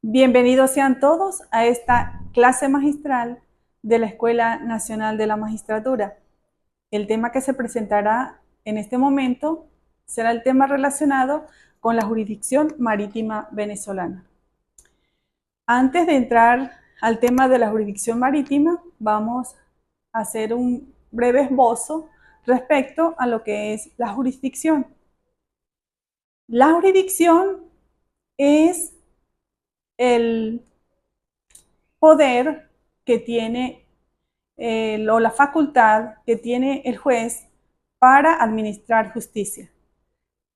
Bienvenidos sean todos a esta clase magistral de la Escuela Nacional de la Magistratura. El tema que se presentará en este momento será el tema relacionado con la jurisdicción marítima venezolana. Antes de entrar al tema de la jurisdicción marítima, vamos a hacer un breve esbozo respecto a lo que es la jurisdicción. La jurisdicción es el poder que tiene o la facultad que tiene el juez para administrar justicia.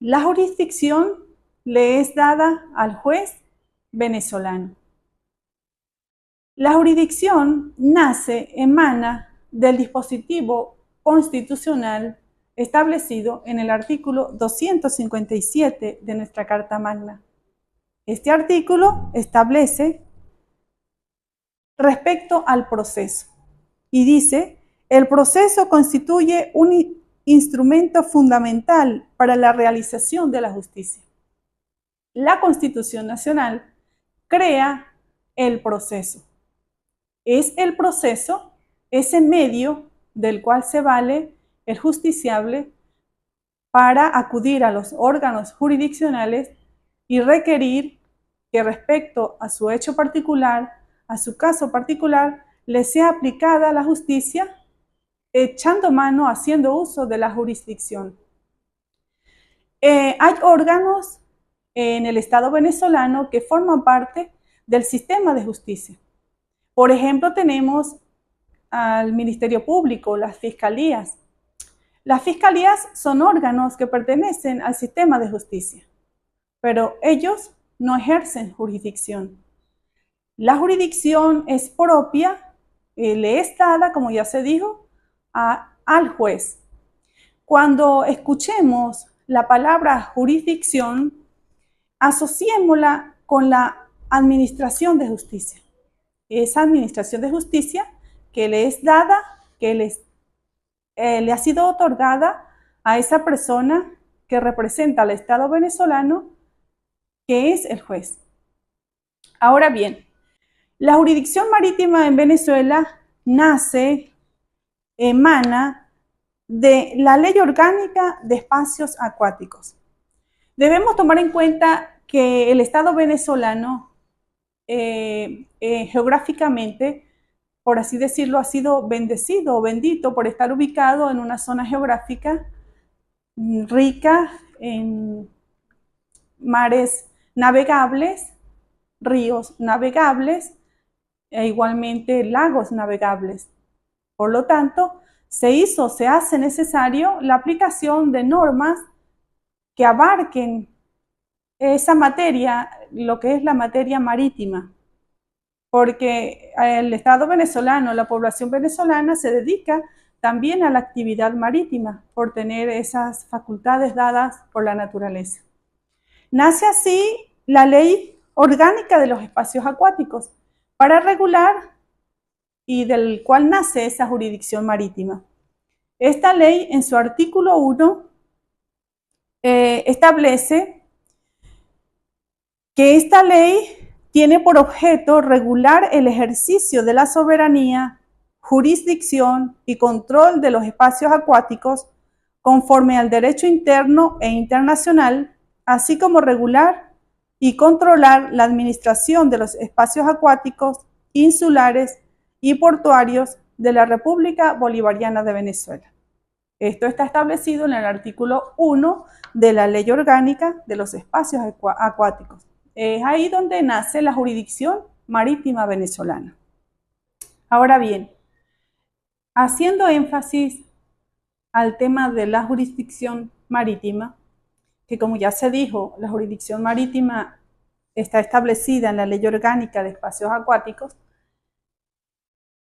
La jurisdicción le es dada al juez venezolano. La jurisdicción emana del dispositivo constitucional establecido en el artículo 257 de nuestra Carta Magna. Este artículo establece respecto al proceso y dice: el proceso constituye un instrumento fundamental para la realización de la justicia. La Constitución Nacional crea el proceso. Es el proceso, ese medio del cual se vale el justiciable para acudir a los órganos jurisdiccionales y requerir que respecto a su hecho particular, a su caso particular, le sea aplicada la justicia, echando mano, haciendo uso de la jurisdicción. Hay órganos en el Estado venezolano que forman parte del sistema de justicia. Por ejemplo, tenemos al Ministerio Público, las fiscalías. Las fiscalías son órganos que pertenecen al sistema de justicia, pero ellos no ejercen jurisdicción. La jurisdicción es propia, le es dada, como ya se dijo, al juez. Cuando escuchemos la palabra jurisdicción, asociémosla con la administración de justicia. Esa administración de justicia que le es dada, que le ha sido otorgada a esa persona que representa al Estado venezolano, que es el juez. Ahora bien, la jurisdicción marítima en Venezuela emana de la Ley Orgánica de Espacios Acuáticos. Debemos tomar en cuenta que el Estado venezolano geográficamente, por así decirlo, ha sido bendecido o bendito por estar ubicado en una zona geográfica rica en mares navegables, ríos navegables e igualmente lagos navegables. Por lo tanto, se hace necesario la aplicación de normas que abarquen esa materia, lo que es la materia marítima, porque el Estado venezolano, la población venezolana se dedica también a la actividad marítima por tener esas facultades dadas por la naturaleza. Nace así la Ley Orgánica de los Espacios Acuáticos para regular y del cual nace esa jurisdicción marítima. Esta ley, en su artículo 1, establece que esta ley tiene por objeto regular el ejercicio de la soberanía, jurisdicción y control de los espacios acuáticos conforme al derecho interno e internacional, así como regular y controlar la administración de los espacios acuáticos, insulares y portuarios de la República Bolivariana de Venezuela. Esto está establecido en el artículo 1 de la Ley Orgánica de los Espacios Acuáticos. Es ahí donde nace la jurisdicción marítima venezolana. Ahora bien, haciendo énfasis al tema de la jurisdicción marítima, que como ya se dijo, la jurisdicción marítima está establecida en la Ley Orgánica de Espacios Acuáticos,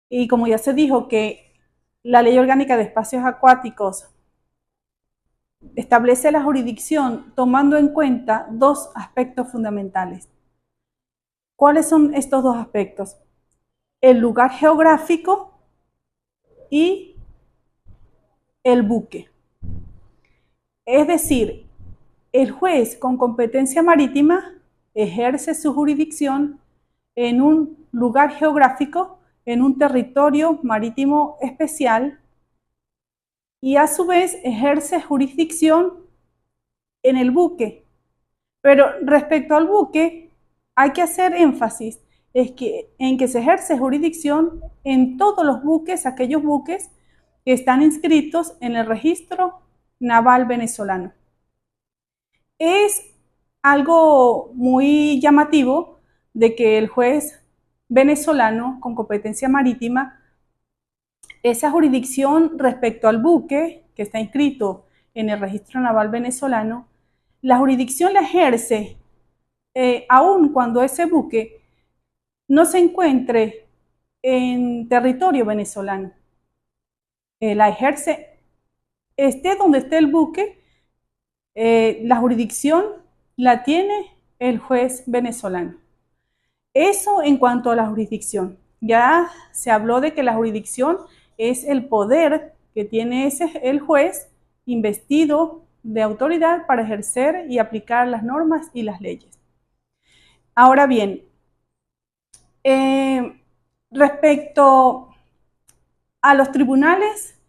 y como ya se dijo que la Ley Orgánica de Espacios Acuáticos establece la jurisdicción tomando en cuenta dos aspectos fundamentales. ¿Cuáles son estos dos aspectos? El lugar geográfico y el buque. Es decir, el juez con competencia marítima ejerce su jurisdicción en un lugar geográfico, en un territorio marítimo especial, y a su vez ejerce jurisdicción en el buque. Pero respecto al buque, hay que hacer énfasis en que se ejerce jurisdicción en todos los buques, aquellos buques que están inscritos en el registro naval venezolano. Es algo muy llamativo de que el juez venezolano con competencia marítima, esa jurisdicción respecto al buque que está inscrito en el registro naval venezolano, la jurisdicción la ejerce aun cuando ese buque no se encuentre en territorio venezolano. La ejerce, esté donde esté el buque, la jurisdicción la tiene el juez venezolano. Eso en cuanto a la jurisdicción. Ya se habló de que la jurisdicción es el poder que tiene el juez investido de autoridad para ejercer y aplicar las normas y las leyes. Ahora bien, respecto a los tribunales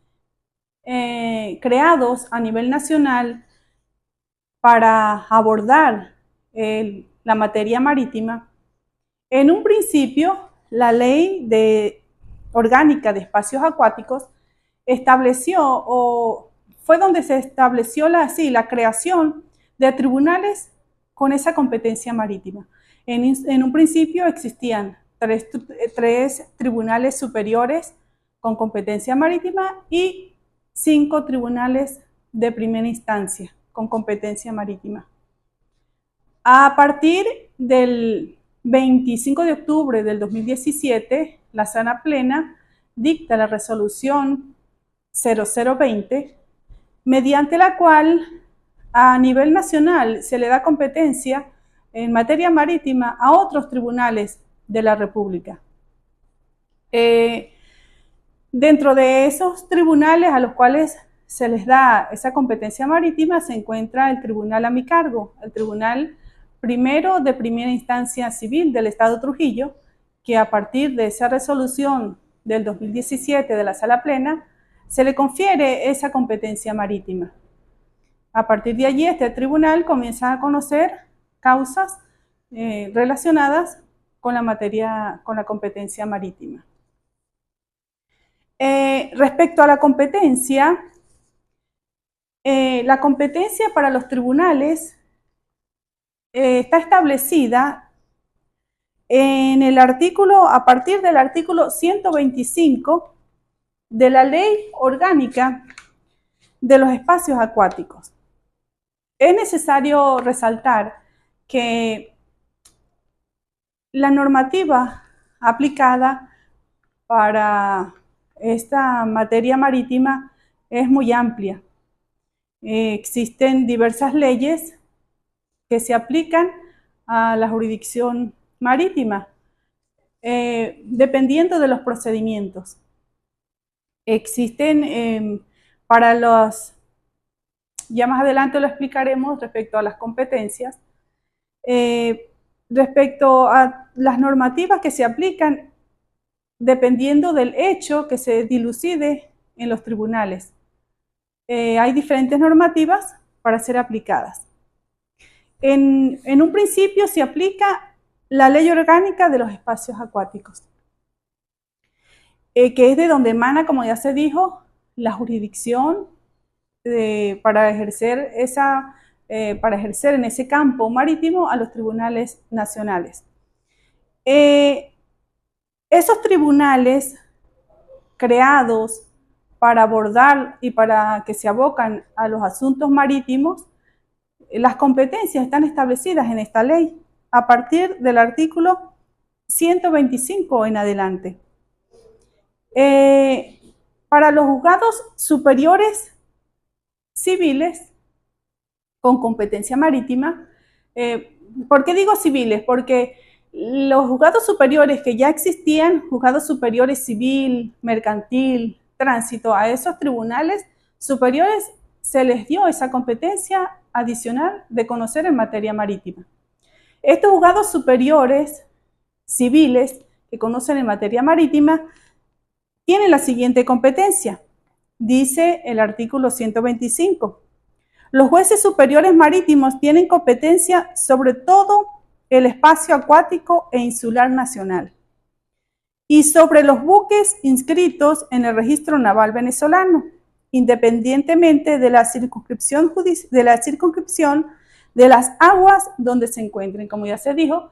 creados a nivel nacional para abordar la materia marítima, en un principio la ley orgánica de espacios acuáticos estableció, o fue donde se estableció la creación de tribunales con esa competencia marítima. En un principio existían tres tribunales superiores con competencia marítima y 5 tribunales de primera instancia con competencia marítima. A partir del 25 de octubre del 2017, la Sala Plena dicta la resolución 0020, mediante la cual a nivel nacional se le da competencia en materia marítima a otros tribunales de la República. Dentro de esos tribunales a los cuales se les da esa competencia marítima se encuentra el Tribunal a mi cargo, el Tribunal Primero de Primera Instancia Civil del Estado Trujillo, que a partir de esa resolución del 2017 de la Sala Plena se le confiere esa competencia marítima. A partir de allí, este tribunal comienza a conocer causas relacionadas con la competencia marítima. Respecto a la competencia para los tribunales está establecida en el artículo, a partir del artículo 125 de la Ley Orgánica de los Espacios Acuáticos. Es necesario resaltar que la normativa aplicada para esta materia marítima es muy amplia. Existen diversas leyes que se aplican a la jurisdicción marítima, dependiendo de los procedimientos. Existen para los, ya más adelante lo explicaremos respecto a las competencias, respecto a las normativas que se aplican dependiendo del hecho que se dilucide en los tribunales. Hay diferentes normativas para ser aplicadas. En un principio se aplica la Ley Orgánica de los Espacios Acuáticos, que es de donde emana, como ya se dijo, la jurisdicción para ejercer en ese campo marítimo a los tribunales nacionales. Esos tribunales creados para abordar y para que se abocan a los asuntos marítimos, las competencias están establecidas en esta ley a partir del artículo 125 en adelante. Para los juzgados superiores civiles con competencia marítima, ¿por qué digo civiles? Porque los juzgados superiores que ya existían, juzgados superiores civil, mercantil, tránsito, a esos tribunales superiores se les dio esa competencia adicional de conocer en materia marítima. Estos juzgados superiores civiles que conocen en materia marítima tienen la siguiente competencia. Dice el artículo 125. Los jueces superiores marítimos tienen competencia sobre todo el espacio acuático e insular nacional y sobre los buques inscritos en el registro naval venezolano, independientemente de la circunscripción de las aguas donde se encuentren. Como ya se dijo,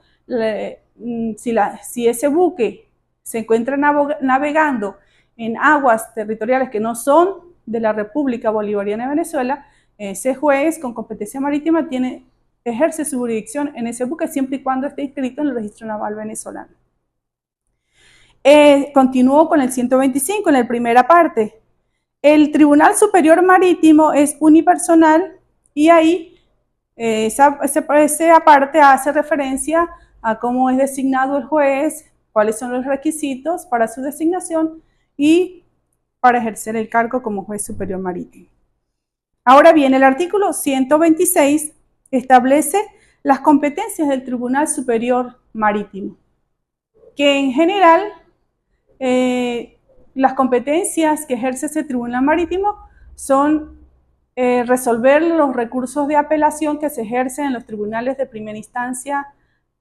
si ese buque se encuentra navegando en aguas territoriales que no son de la República Bolivariana de Venezuela, ese juez con competencia marítima ejerce su jurisdicción en ese buque siempre y cuando esté inscrito en el registro naval venezolano. Continúo con el 125, en la primera parte. El Tribunal Superior Marítimo es unipersonal y ahí esa parte hace referencia a cómo es designado el juez, cuáles son los requisitos para su designación y para ejercer el cargo como juez superior marítimo. Ahora bien, el artículo 126 establece las competencias del Tribunal Superior Marítimo, que en general las competencias que ejerce ese Tribunal Marítimo son resolver los recursos de apelación que se ejercen en los tribunales de primera instancia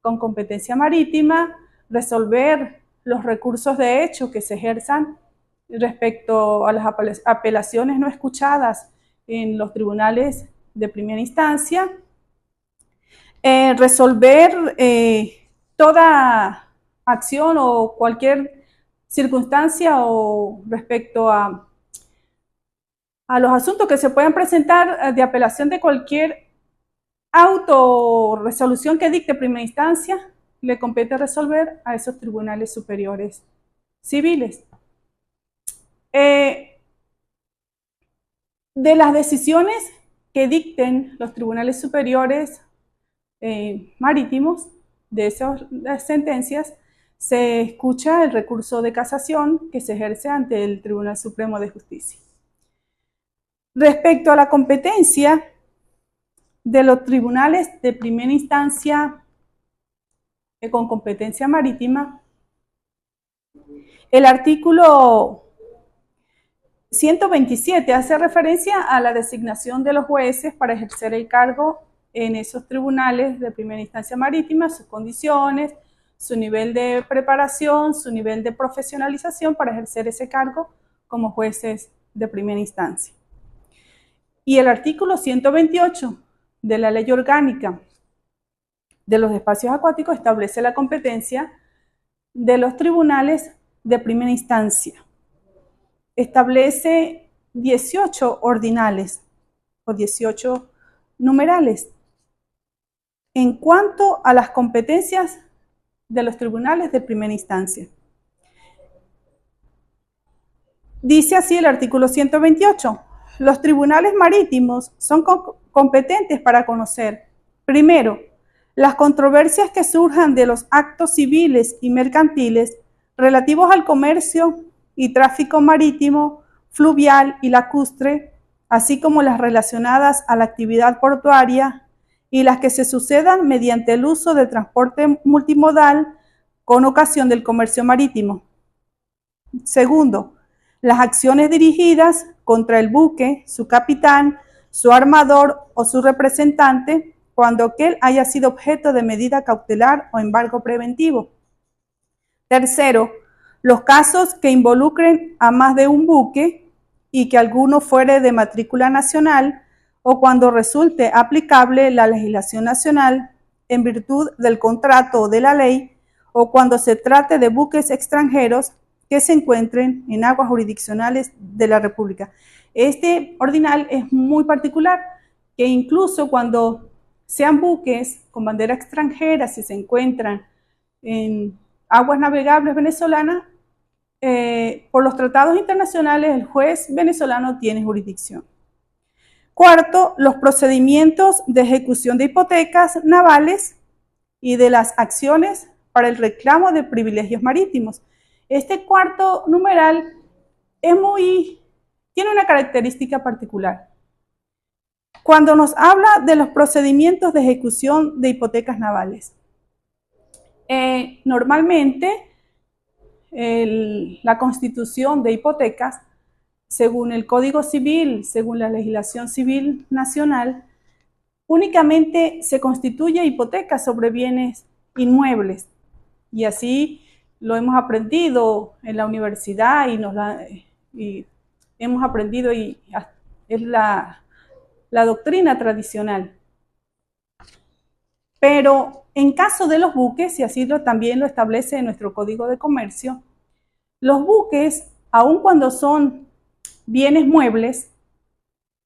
con competencia marítima, resolver los recursos de hecho que se ejerzan respecto a las apelaciones no escuchadas en los tribunales de primera instancia, resolver toda acción o cualquier circunstancia o respecto a los asuntos que se puedan presentar de apelación de cualquier auto o resolución que dicte primera instancia, le compete resolver a esos tribunales superiores civiles. De las decisiones que dicten los tribunales superiores marítimos, de esas sentencias, se escucha el recurso de casación que se ejerce ante el Tribunal Supremo de Justicia. Respecto a la competencia de los tribunales de primera instancia con competencia marítima, el artículo 127 hace referencia a la designación de los jueces para ejercer el cargo en esos tribunales de primera instancia marítima, sus condiciones, su nivel de preparación, su nivel de profesionalización para ejercer ese cargo como jueces de primera instancia. Y el artículo 128 de la Ley Orgánica de los Espacios Acuáticos establece la competencia de los tribunales de primera instancia. Establece 18 ordinales o 18 numerales en cuanto a las competencias de los tribunales de primera instancia. Dice así el artículo 128. Los tribunales marítimos son competentes para conocer, primero, las controversias que surjan de los actos civiles y mercantiles relativos al comercio y tráfico marítimo, fluvial y lacustre, así como las relacionadas a la actividad portuaria y las que se sucedan mediante el uso del transporte multimodal con ocasión del comercio marítimo. Segundo, las acciones dirigidas contra el buque, su capitán, su armador o su representante, cuando aquel haya sido objeto de medida cautelar o embargo preventivo. Tercero, los casos que involucren a más de un buque y que alguno fuere de matrícula nacional o cuando resulte aplicable la legislación nacional en virtud del contrato o de la ley o cuando se trate de buques extranjeros que se encuentren en aguas jurisdiccionales de la República. Este ordinal es muy particular, que incluso cuando sean buques con bandera extranjera, si se encuentran en aguas navegables venezolanas, por los tratados internacionales el juez venezolano tiene jurisdicción. Cuarto, los procedimientos de ejecución de hipotecas navales y de las acciones para el reclamo de privilegios marítimos. Este cuarto numeral tiene una característica particular. Cuando nos habla de los procedimientos de ejecución de hipotecas navales, Normalmente, la constitución de hipotecas, según el Código Civil, según la legislación civil nacional, únicamente se constituye hipoteca sobre bienes inmuebles. Y así lo hemos aprendido en la universidad y hemos aprendido y es la doctrina tradicional. Pero en caso de los buques, y así también lo establece nuestro Código de Comercio, los buques, aun cuando son bienes muebles,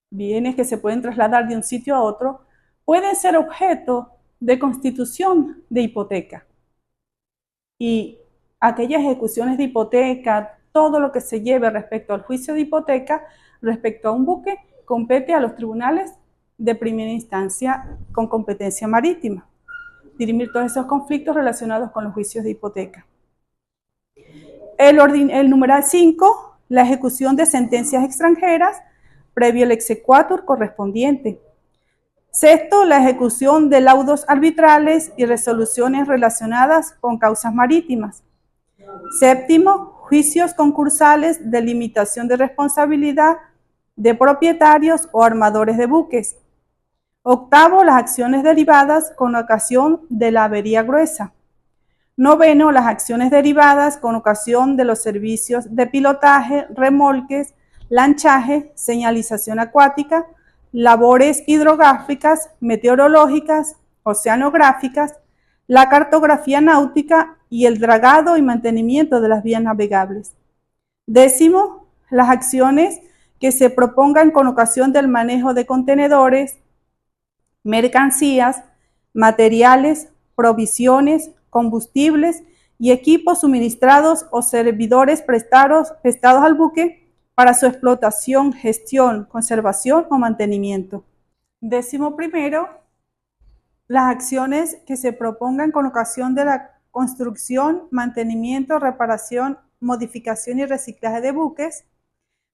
bienes que se pueden trasladar de un sitio a otro, pueden ser objeto de constitución de hipoteca. Y aquellas ejecuciones de hipoteca, todo lo que se lleve respecto al juicio de hipoteca, respecto a un buque, compete a los tribunales de primera instancia con competencia marítima, dirimir todos esos conflictos relacionados con los juicios de hipoteca. El numeral 5, la ejecución de sentencias extranjeras previo al exequatur correspondiente. Sexto, la ejecución de laudos arbitrales y resoluciones relacionadas con causas marítimas. Séptimo, juicios concursales de limitación de responsabilidad de propietarios o armadores de buques. Octavo, las acciones derivadas con ocasión de la avería gruesa. Noveno, las acciones derivadas con ocasión de los servicios de pilotaje, remolques, lanchaje, señalización acuática, labores hidrográficas, meteorológicas, oceanográficas, la cartografía náutica y el dragado y mantenimiento de las vías navegables. Décimo, las acciones que se propongan con ocasión del manejo de contenedores, mercancías, materiales, provisiones, combustibles y equipos suministrados o servidores prestados al buque para su explotación, gestión, conservación o mantenimiento. Décimo primero, las acciones que se propongan con ocasión de la construcción, mantenimiento, reparación, modificación y reciclaje de buques.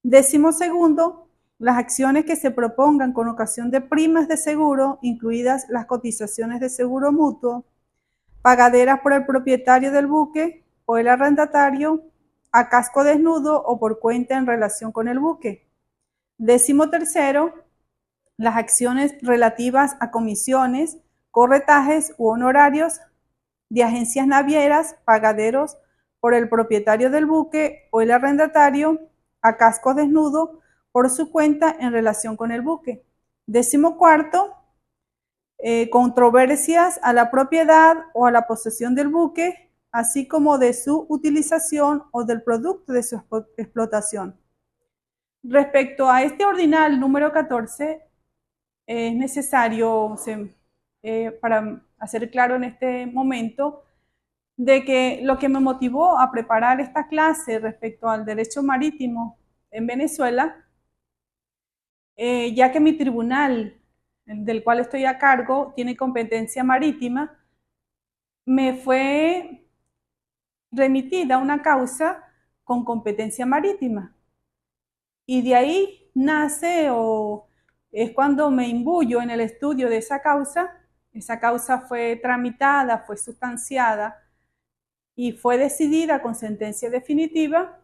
Décimo segundo, las acciones que se propongan con ocasión de primas de seguro, incluidas las cotizaciones de seguro mutuo, pagaderas por el propietario del buque o el arrendatario a casco desnudo o por cuenta en relación con el buque. Décimo tercero, las acciones relativas a comisiones, corretajes u honorarios de agencias navieras, pagaderos por el propietario del buque o el arrendatario a casco desnudo por su cuenta en relación con el buque. Décimo cuarto, controversias a la propiedad o a la posesión del buque, así como de su utilización o del producto de su explotación. Respecto a este ordinal número 14, es necesario, para hacer claro en este momento, de que lo que me motivó a preparar esta clase respecto al derecho marítimo en Venezuela, ya que mi tribunal del cual estoy a cargo tiene competencia marítima, me fue remitida una causa con competencia marítima. Y de ahí nace o es cuando me imbuyo en el estudio de esa causa. Esa causa fue tramitada, fue sustanciada y fue decidida con sentencia definitiva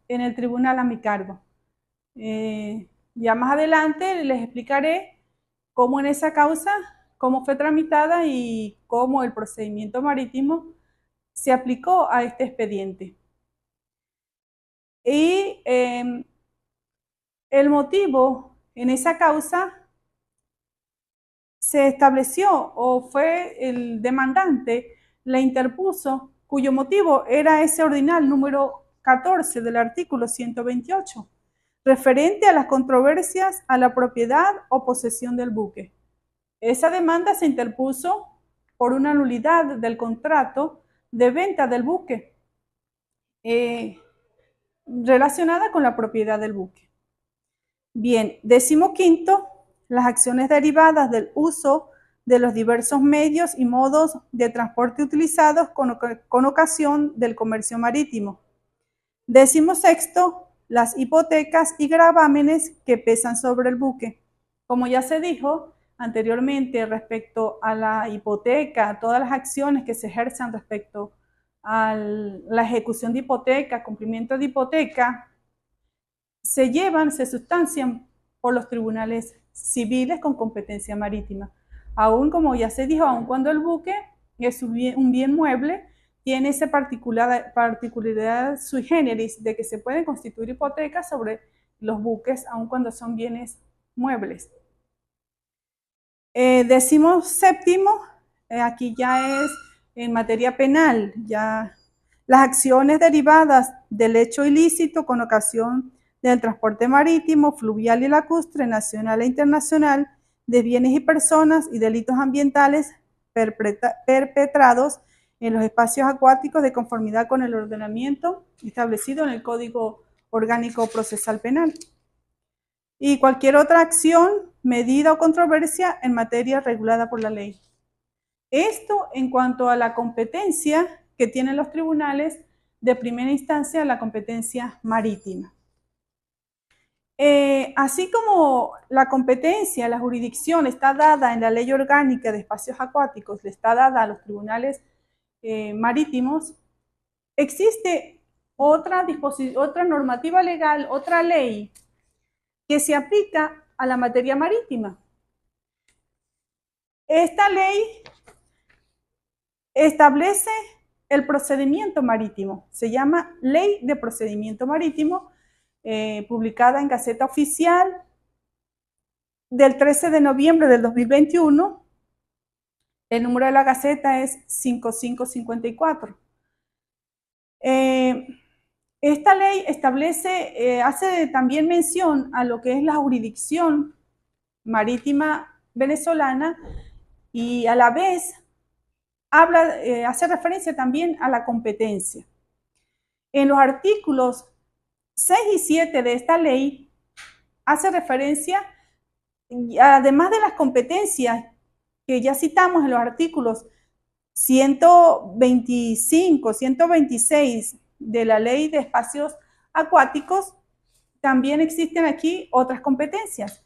en el tribunal a mi cargo. Ya más adelante les explicaré cómo en esa causa, cómo fue tramitada y cómo el procedimiento marítimo se aplicó a este expediente. Y el motivo en esa causa se estableció o fue el demandante la interpuso, cuyo motivo era ese ordinal número 14 del artículo 128, referente a las controversias a la propiedad o posesión del buque. Esa demanda se interpuso por una nulidad del contrato de venta del buque relacionada con la propiedad del buque. Bien, 15º, las acciones derivadas del uso de los diversos medios y modos de transporte utilizados con ocasión del comercio marítimo. 16º, las hipotecas y gravámenes que pesan sobre el buque. Como ya se dijo anteriormente respecto a la hipoteca, todas las acciones que se ejerzan respecto a la ejecución de hipoteca, cumplimiento de hipoteca, se sustancian por los tribunales civiles con competencia marítima. Aún, como ya se dijo, aún cuando el buque es un bien mueble, tiene esa particularidad sui generis de que se pueden constituir hipotecas sobre los buques, aun cuando son bienes muebles. 17º, aquí ya es en materia penal, ya las acciones derivadas del hecho ilícito con ocasión del transporte marítimo, fluvial y lacustre, nacional e internacional, de bienes y personas y delitos ambientales perpetrados en los espacios acuáticos de conformidad con el ordenamiento establecido en el Código Orgánico Procesal Penal. Y cualquier otra acción, medida o controversia en materia regulada por la ley. Esto en cuanto a la competencia que tienen los tribunales de primera instancia, la competencia marítima. Así como la competencia, la jurisdicción está dada en la Ley Orgánica de Espacios Acuáticos, le está dada a los tribunales marítimos, existe otra normativa legal, otra ley que se aplica a la materia marítima. Esta ley establece el procedimiento marítimo, se llama Ley de Procedimiento Marítimo, publicada en Gaceta Oficial del 13 de noviembre del 2021. El número de la Gaceta es 5554. Esta ley hace también mención a lo que es la jurisdicción marítima venezolana y a la vez hace referencia también a la competencia. En los artículos 6 y 7 de esta ley hace referencia, además de las competencias que ya citamos en los artículos 125, 126 de la Ley de Espacios Acuáticos, también existen aquí otras competencias.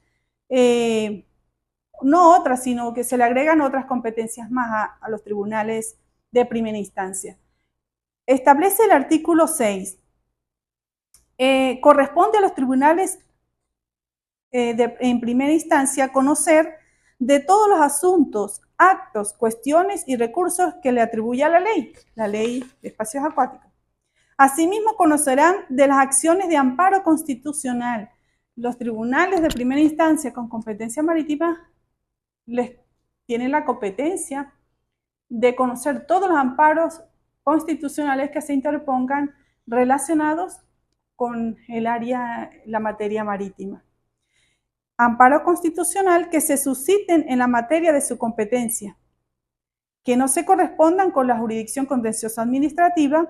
No otras, sino que se le agregan otras competencias más a los tribunales de primera instancia. Establece el artículo 6. Corresponde a los tribunales en primera instancia conocer de todos los asuntos, actos, cuestiones y recursos que le atribuye a la ley de espacios acuáticos. Asimismo, conocerán de las acciones de amparo constitucional. Los tribunales de primera instancia con competencia marítima tienen la competencia de conocer todos los amparos constitucionales que se interpongan relacionados con la materia marítima. Amparo constitucional que se susciten en la materia de su competencia, que no se correspondan con la jurisdicción contenciosa administrativa.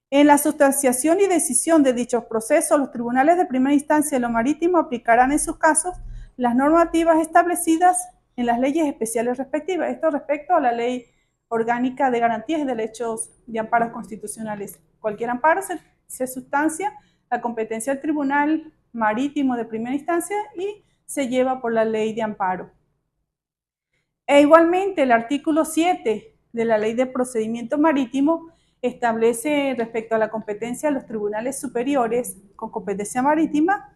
En la sustanciación y decisión de dichos procesos, los tribunales de primera instancia de lo marítimo aplicarán en sus casos las normativas establecidas en las leyes especiales respectivas. Esto respecto a la Ley Orgánica de Garantías y Derechos de Amparos Constitucionales. Cualquier amparo se sustancia la competencia del Tribunal Marítimo de primera instancia y se lleva por la Ley de Amparo. E igualmente el artículo 7 de la Ley de Procedimiento Marítimo establece respecto a la competencia de los tribunales superiores con competencia marítima,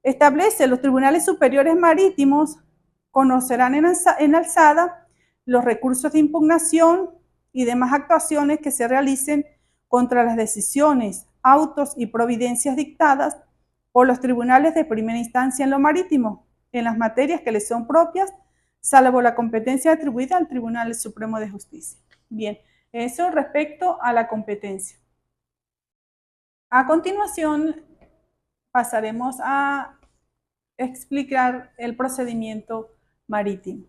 establece los tribunales superiores marítimos conocerán en alzada los recursos de impugnación y demás actuaciones que se realicen contra las decisiones, autos y providencias dictadas por los tribunales de primera instancia en lo marítimo, en las materias que les son propias, salvo la competencia atribuida al Tribunal Supremo de Justicia. Bien, eso respecto a la competencia. A continuación, pasaremos a explicar el procedimiento marítimo.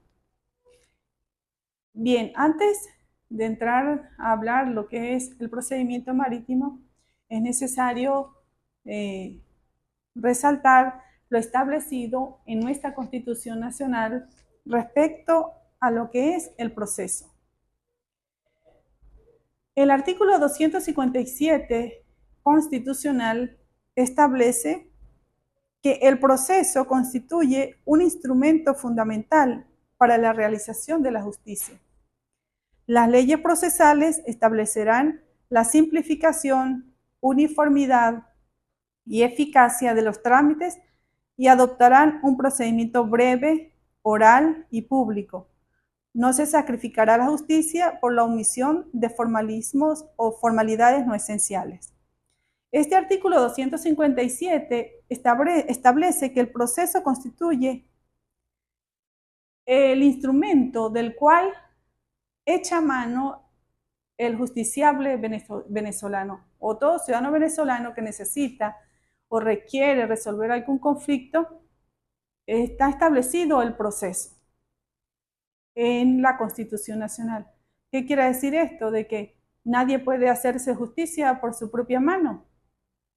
Bien, antes de entrar a hablar lo que es el procedimiento marítimo, es necesario resaltar lo establecido en nuestra Constitución Nacional respecto a lo que es el proceso. El artículo 257 constitucional establece que el proceso constituye un instrumento fundamental para la realización de la justicia. Las leyes procesales establecerán la simplificación, uniformidad y eficacia de los trámites y adoptarán un procedimiento breve, oral y público. No se sacrificará la justicia por la omisión de formalismos o formalidades no esenciales. Este artículo 257 establece que el proceso constituye el instrumento del cual echa mano el justiciable venezolano o todo ciudadano venezolano que necesita o requiere resolver algún conflicto. Está establecido el proceso en la Constitución Nacional. ¿Qué quiere decir esto? De que nadie puede hacerse justicia por su propia mano.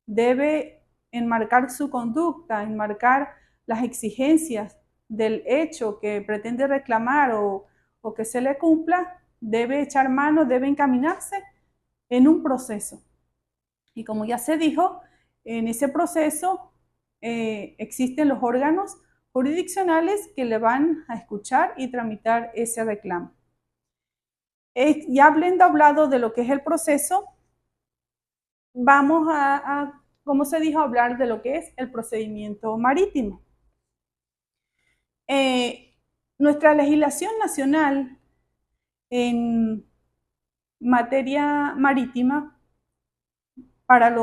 Debe enmarcar su conducta, enmarcar las exigencias del hecho que pretende reclamar o que se le cumpla, debe echar mano, debe encaminarse en un proceso. Y como ya se dijo, en ese proceso existen los órganos jurisdiccionales que le van a escuchar y tramitar ese reclamo. Ya habiendo hablado de lo que es el proceso, vamos como se dijo, hablar de lo que es el procedimiento marítimo. Nuestra legislación nacional en materia marítima, para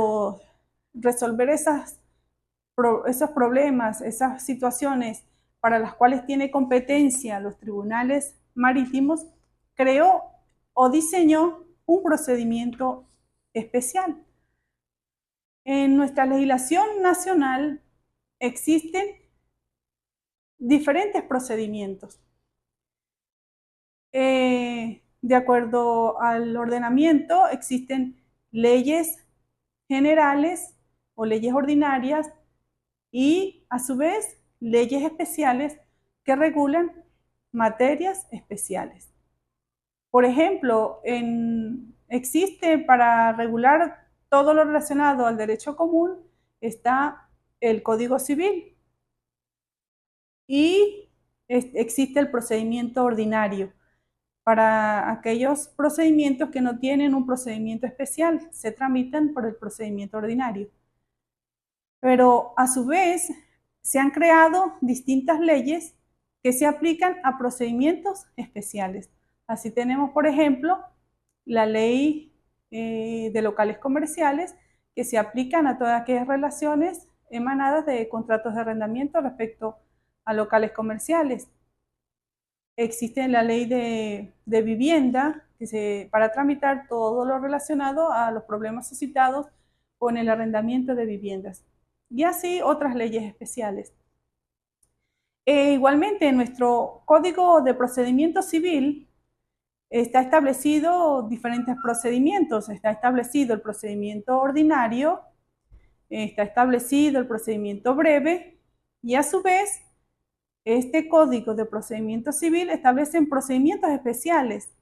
resolver esos problemas, esas situaciones para las cuales tiene competencia los tribunales marítimos, creó o diseñó un procedimiento especial. En nuestra legislación nacional existen diferentes procedimientos. De acuerdo al ordenamiento, existen leyes generales o leyes ordinarias y, a su vez, leyes especiales que regulan materias especiales. Por ejemplo, existe para regular todo lo relacionado al derecho común, está el Código Civil y existe el procedimiento ordinario. Para aquellos procedimientos que no tienen un procedimiento especial, se tramitan por el procedimiento ordinario. Pero a su vez se han creado distintas leyes que se aplican a procedimientos especiales. Así tenemos, por ejemplo, la ley de locales comerciales que se aplican a todas aquellas relaciones emanadas de contratos de arrendamiento respecto a locales comerciales. Existe la ley de vivienda para tramitar todo lo relacionado a los problemas suscitados con el arrendamiento de viviendas. Y así otras leyes especiales. Igualmente, en nuestro Código de Procedimiento Civil está establecido diferentes procedimientos. Está establecido el procedimiento ordinario, está establecido el procedimiento breve y, a su vez, este Código de Procedimiento Civil establece procedimientos especiales.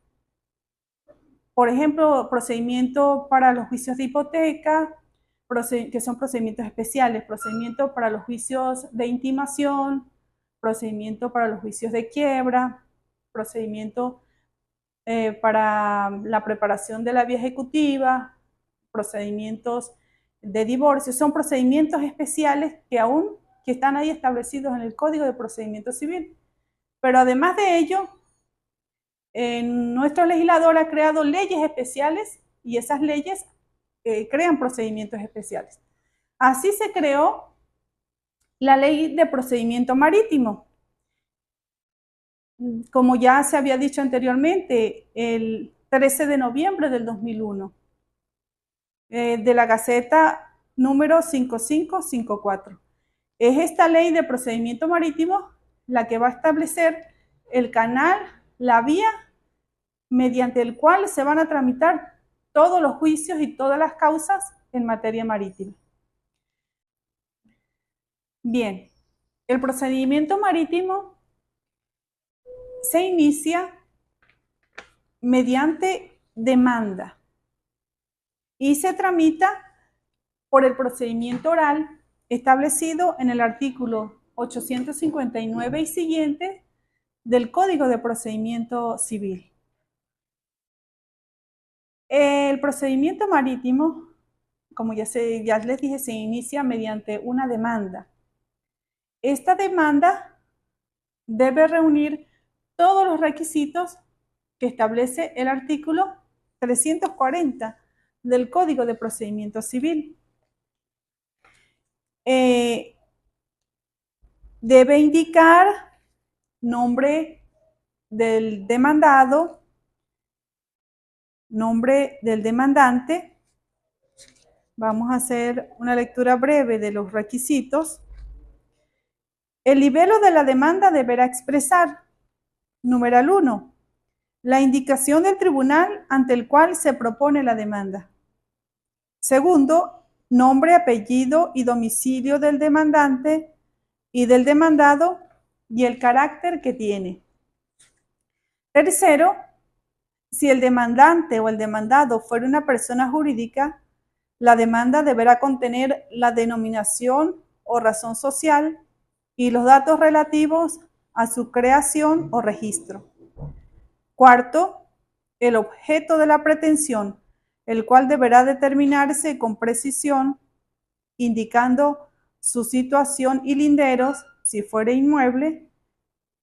Por ejemplo, procedimiento para los juicios de hipoteca, que son procedimientos especiales, procedimiento para los juicios de intimación, procedimiento para los juicios de quiebra, procedimiento para la preparación de la vía ejecutiva, procedimientos de divorcio. Son procedimientos especiales que están ahí establecidos en el Código de Procedimiento Civil. Pero además de ello, nuestro legislador ha creado leyes especiales y esas leyes crean procedimientos especiales. Así se creó la Ley de Procedimiento Marítimo. Como ya se había dicho anteriormente, el 13 de noviembre del 2001, de la Gaceta número 5554. Es esta Ley de Procedimiento Marítimo la que va a establecer el canal, la vía mediante el cual se van a tramitar todos los juicios y todas las causas en materia marítima. Bien, el procedimiento marítimo se inicia mediante demanda y se tramita por el procedimiento oral establecido en el artículo 859 y siguiente del Código de Procedimiento Civil. El procedimiento marítimo, como ya les dije, se inicia mediante una demanda. Esta demanda debe reunir todos los requisitos que establece el artículo 340 del Código de Procedimiento Civil. Debe indicar nombre del demandado, nombre del demandante. Vamos a hacer una lectura breve de los requisitos. El libelo de la demanda deberá expresar, numeral 1, la indicación del tribunal ante el cual se propone la demanda. Segundo, nombre, apellido y domicilio del demandante y del demandado y el carácter que tiene. Tercero, si el demandante o el demandado fuera una persona jurídica, la demanda deberá contener la denominación o razón social y los datos relativos a su creación o registro. Cuarto, el objeto de la pretensión, el cual deberá determinarse con precisión, indicando su situación y linderos, si fuera inmueble,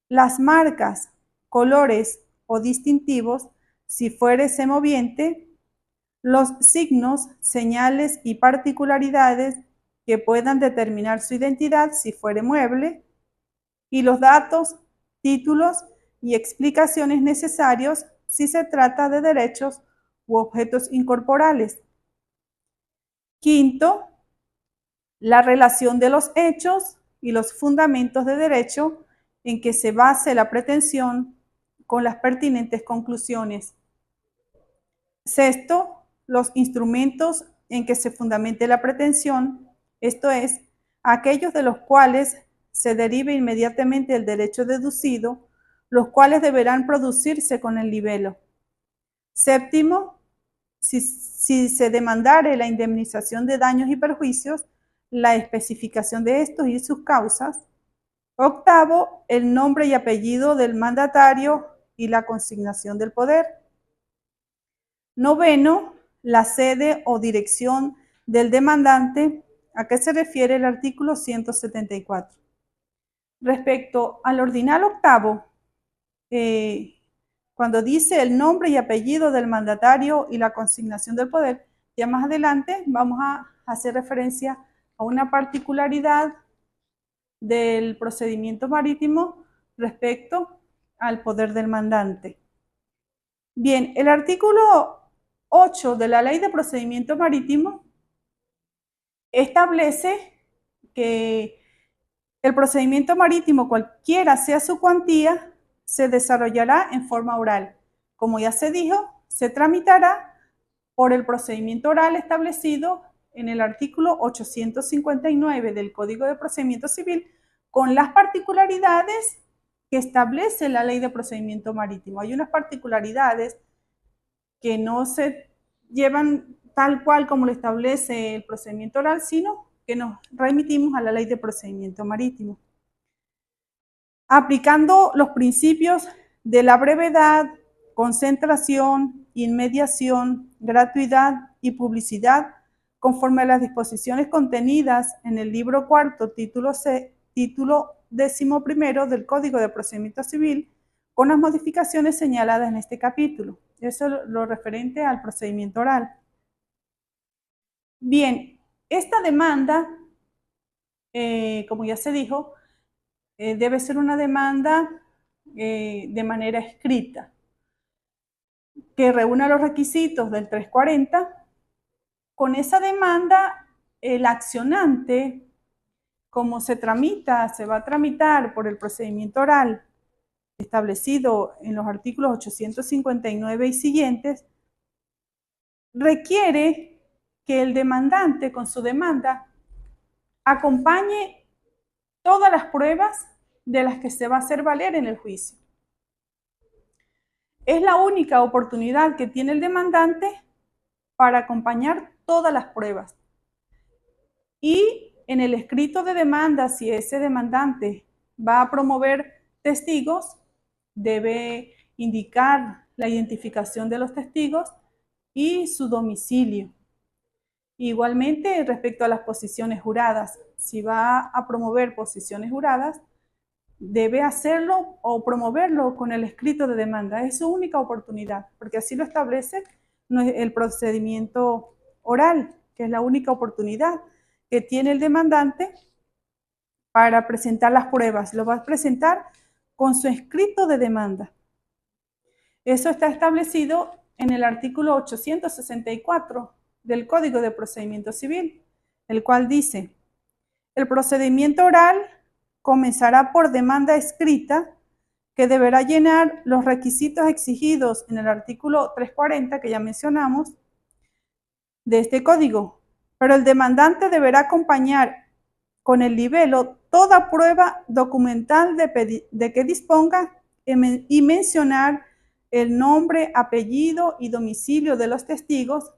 las marcas, colores o distintivos, si fuere semoviente, los signos, señales y particularidades que puedan determinar su identidad, si fuere mueble, y los datos, títulos y explicaciones necesarios si se trata de derechos u objetos incorporales. Quinto, la relación de los hechos y los fundamentos de derecho en que se base la pretensión con las pertinentes conclusiones. Sexto, los instrumentos en que se fundamente la pretensión, esto es, aquellos de los cuales se derive inmediatamente el derecho deducido, los cuales deberán producirse con el libelo. Séptimo, si se demandare la indemnización de daños y perjuicios, la especificación de estos y sus causas. Octavo, el nombre y apellido del mandatario y la consignación del poder. Noveno, la sede o dirección del demandante, a qué se refiere el artículo 174. Respecto al ordinal octavo, cuando dice el nombre y apellido del mandatario y la consignación del poder, ya más adelante vamos a hacer referencia a una particularidad del procedimiento marítimo respecto al poder del mandante. Bien, el artículo 8 de la Ley de Procedimiento Marítimo establece que el procedimiento marítimo, cualquiera sea su cuantía, se desarrollará en forma oral. Como ya se dijo, se tramitará por el procedimiento oral establecido en el artículo 859 del Código de Procedimiento Civil, con las particularidades que establece la Ley de Procedimiento Marítimo. Hay unas particularidades que no se llevan tal cual como lo establece el procedimiento oral, sino que nos remitimos a la Ley de Procedimiento Marítimo. Aplicando los principios de la brevedad, concentración, inmediación, gratuidad y publicidad, conforme a las disposiciones contenidas en el libro cuarto, título 11º del Código de Procedimiento Civil, con las modificaciones señaladas en este capítulo. Eso es lo referente al procedimiento oral. Bien, esta demanda, como ya se dijo, debe ser una demanda de manera escrita, que reúna los requisitos del 340. Con esa demanda, el accionante, como se va a tramitar por el procedimiento oral establecido en los artículos 859 y siguientes, requiere que el demandante con su demanda acompañe todas las pruebas de las que se va a hacer valer en el juicio. Es la única oportunidad que tiene el demandante para acompañar todas las pruebas. Y en el escrito de demanda, si ese demandante va a promover testigos, debe indicar la identificación de los testigos y su domicilio. Igualmente, respecto a las posiciones juradas, si va a promover posiciones juradas, debe hacerlo o promoverlo con el escrito de demanda. Es su única oportunidad, porque así lo establece el procedimiento oral, que es la única oportunidad que tiene el demandante para presentar las pruebas. Lo va a presentar con su escrito de demanda. Eso está establecido en el artículo 864 del Código de Procedimiento Civil, el cual dice: el procedimiento oral comenzará por demanda escrita que deberá llenar los requisitos exigidos en el artículo 340 que ya mencionamos de este código, pero el demandante deberá acompañar con el libelo toda prueba documental de que disponga y mencionar el nombre, apellido y domicilio de los testigos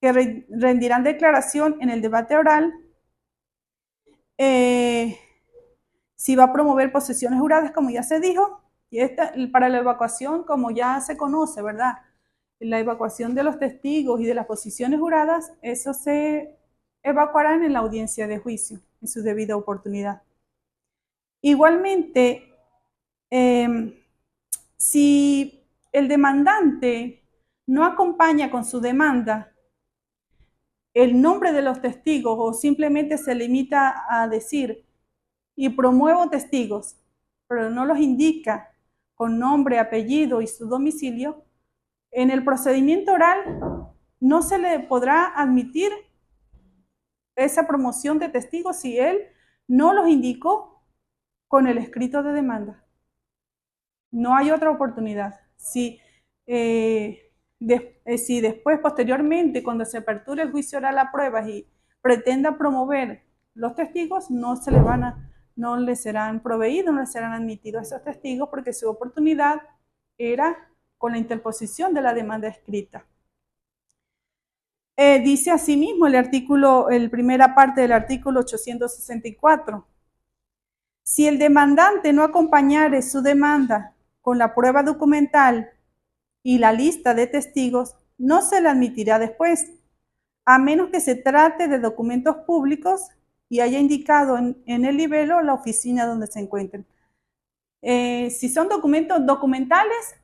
que rendirán declaración en el debate oral. Si va a promover posesiones juradas, como ya se dijo, y para la evacuación, como ya se conoce, ¿verdad? La evacuación de los testigos y de las posiciones juradas, eso se evacuarán en la audiencia de juicio, en su debida oportunidad. Igualmente, si el demandante no acompaña con su demanda el nombre de los testigos o simplemente se limita a decir y promuevo testigos, pero no los indica con nombre, apellido y su domicilio, en el procedimiento oral no se le podrá admitir esa promoción de testigos si él no los indicó con el escrito de demanda. No hay otra oportunidad. Si después, posteriormente, cuando se aperture el juicio oral a pruebas y pretenda promover los testigos, no les serán proveídos, no les serán admitidos esos testigos, porque su oportunidad era con la interposición de la demanda escrita. Dice asimismo primera parte del artículo 864. Si el demandante no acompañare su demanda con la prueba documental y la lista de testigos, no se le admitirá después, a menos que se trate de documentos públicos y haya indicado en el libelo la oficina donde se encuentren. Si son documentos documentales,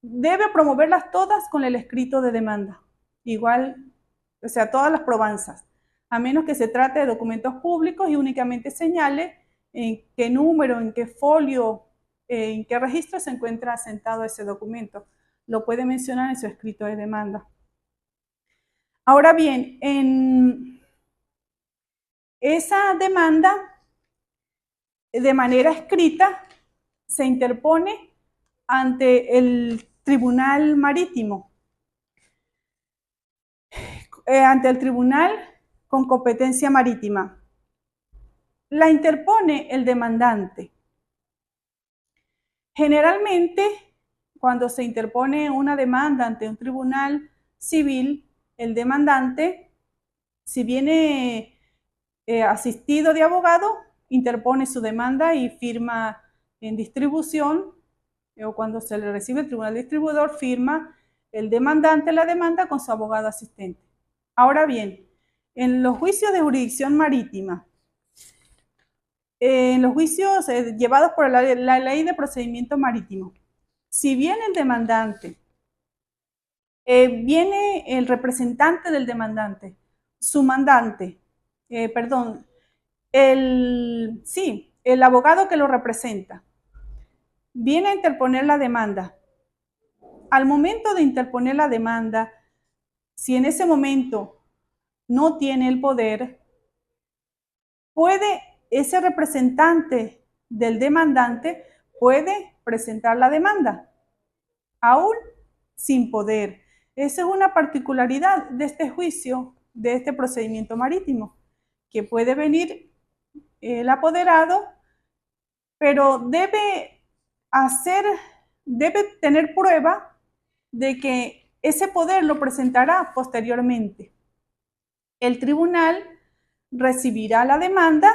debe promoverlas todas con el escrito de demanda. Igual, o sea, todas las probanzas, a menos que se trate de documentos públicos y únicamente señale en qué número, en qué folio, en qué registro se encuentra asentado ese documento. Lo puede mencionar en su escrito de demanda. Ahora bien, en esa demanda, de manera escrita, se interpone ante el Tribunal Marítimo, ante el Tribunal con competencia marítima. La interpone el demandante. Generalmente, cuando se interpone una demanda ante un tribunal civil, el demandante, si viene asistido de abogado, interpone su demanda y firma en distribución, o cuando se le recibe el tribunal distribuidor, firma el demandante la demanda con su abogado asistente. Ahora bien, en los juicios de jurisdicción marítima, en los juicios llevados por la ley de procedimiento marítimo, si viene el demandante, viene el representante del demandante, su mandante, el abogado que lo representa, viene a interponer la demanda. Al momento de interponer la demanda, si en ese momento no tiene el poder, ese representante del demandante puede presentar la demanda, aún sin poder. Esa es una particularidad de este juicio, de este procedimiento marítimo, que puede venir el apoderado, pero debe tener prueba de que ese poder lo presentará posteriormente. El tribunal recibirá la demanda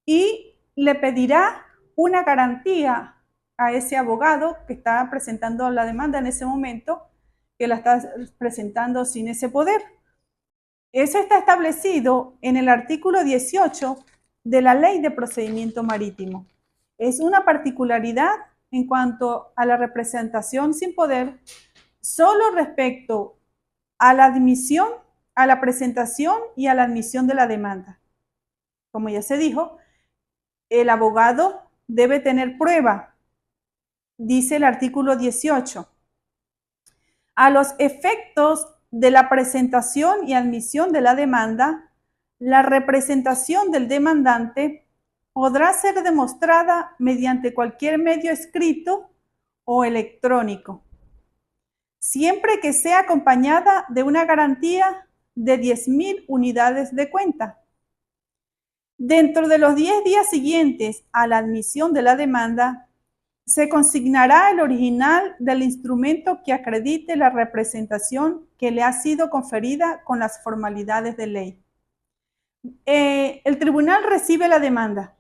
y le pedirá una garantía a ese abogado que está presentando la demanda en ese momento, que la está presentando sin ese poder. Eso está establecido en el artículo 18 de la Ley de Procedimiento Marítimo. Es una particularidad en cuanto a la representación sin poder solo respecto a la admisión, a la presentación y a la admisión de la demanda. Como ya se dijo, el abogado debe tener prueba, dice el artículo 18. A los efectos de la presentación y admisión de la demanda, la representación del demandante podrá ser demostrada mediante cualquier medio escrito o electrónico, siempre que sea acompañada de una garantía de 10.000 unidades de cuenta. Dentro de los 10 días siguientes a la admisión de la demanda, se consignará el original del instrumento que acredite la representación que le ha sido conferida con las formalidades de ley. El tribunal recibe la demanda.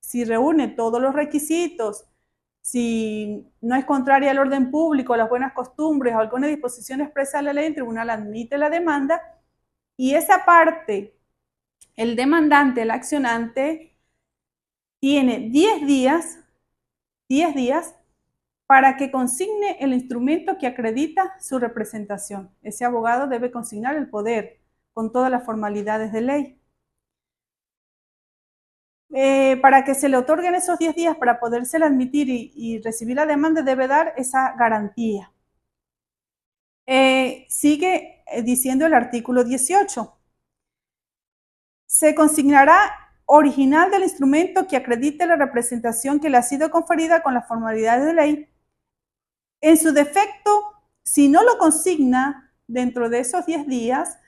Si reúne todos los requisitos, si no es contraria al orden público, a las buenas costumbres o alguna disposición expresa de la ley, el tribunal admite la demanda y esa parte, el demandante, el accionante, tiene 10 días para que consigne el instrumento que acredita su representación. Ese abogado debe consignar el poder con todas las formalidades de ley. Para que se le otorguen esos 10 días para podérsela admitir y recibir la demanda, debe dar esa garantía. Sigue diciendo el artículo 18. Se consignará original del instrumento que acredite la representación que le ha sido conferida con las formalidades de ley. En su defecto, si no lo consigna dentro de esos 10 días,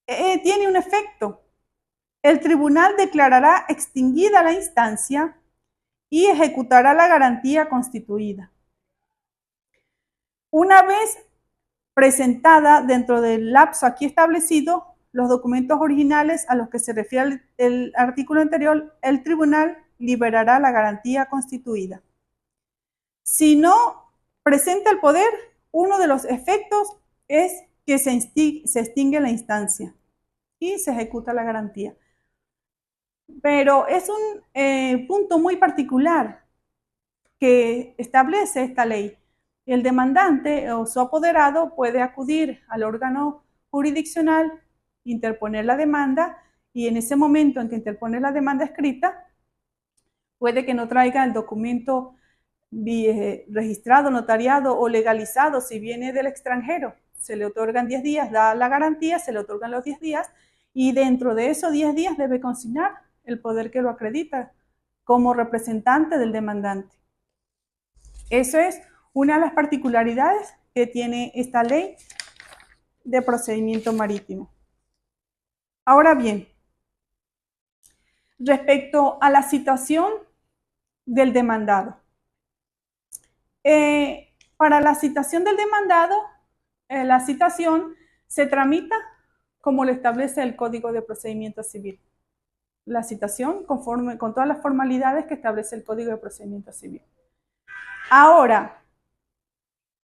tiene un efecto. El tribunal declarará extinguida la instancia y ejecutará la garantía constituida. Una vez presentada dentro del lapso aquí establecido, los documentos originales a los que se refiere el artículo anterior, el tribunal liberará la garantía constituida. Si no presenta el poder, uno de los efectos es que se extingue la instancia y se ejecuta la garantía. Pero es un punto muy particular que establece esta ley. El demandante o su apoderado puede acudir al órgano jurisdiccional, interponer la demanda y en ese momento en que interpone la demanda escrita, puede que no traiga el documento registrado, notariado o legalizado si viene del extranjero. Se le otorgan 10 días, da la garantía, se le otorgan los 10 días y dentro de esos 10 días debe consignar el poder que lo acredita como representante del demandante. Eso es una de las particularidades que tiene esta ley de procedimiento marítimo. Ahora bien, respecto a la citación del demandado. Para la citación del demandado, la citación se tramita como lo establece el Código de Procedimiento Civil. La citación conforme con todas las formalidades que establece el Código de Procedimiento Civil. Ahora,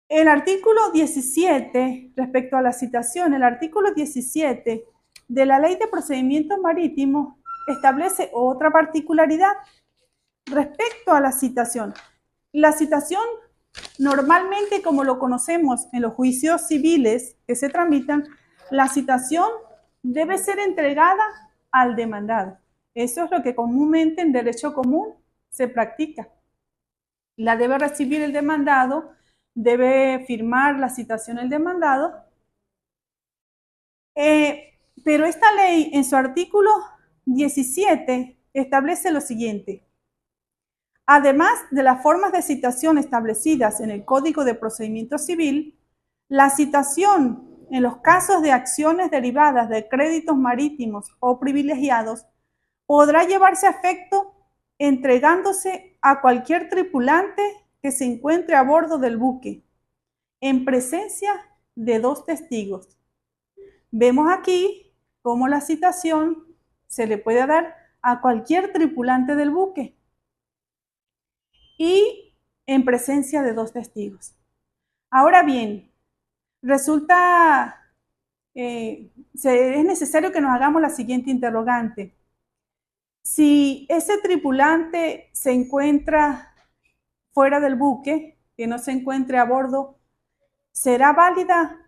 el artículo 17, respecto a la citación, el artículo 17 de la Ley de Procedimiento Marítimo establece otra particularidad respecto a la citación. La citación, normalmente, como lo conocemos en los juicios civiles que se tramitan, la citación debe ser entregada al demandado. Eso es lo que comúnmente en derecho común se practica. La debe recibir el demandado, debe firmar la citación el demandado. Pero esta ley en su artículo 17 establece lo siguiente. Además de las formas de citación establecidas en el Código de Procedimiento Civil, la citación en los casos de acciones derivadas de créditos marítimos o privilegiados podrá llevarse a efecto entregándose a cualquier tripulante que se encuentre a bordo del buque, en presencia de 2 testigos. Vemos aquí cómo la citación se le puede dar a cualquier tripulante del buque y en presencia de 2 testigos. Ahora bien, resulta, es necesario que nos hagamos la siguiente interrogante. Si ese tripulante se encuentra fuera del buque, que no se encuentre a bordo, ¿será válida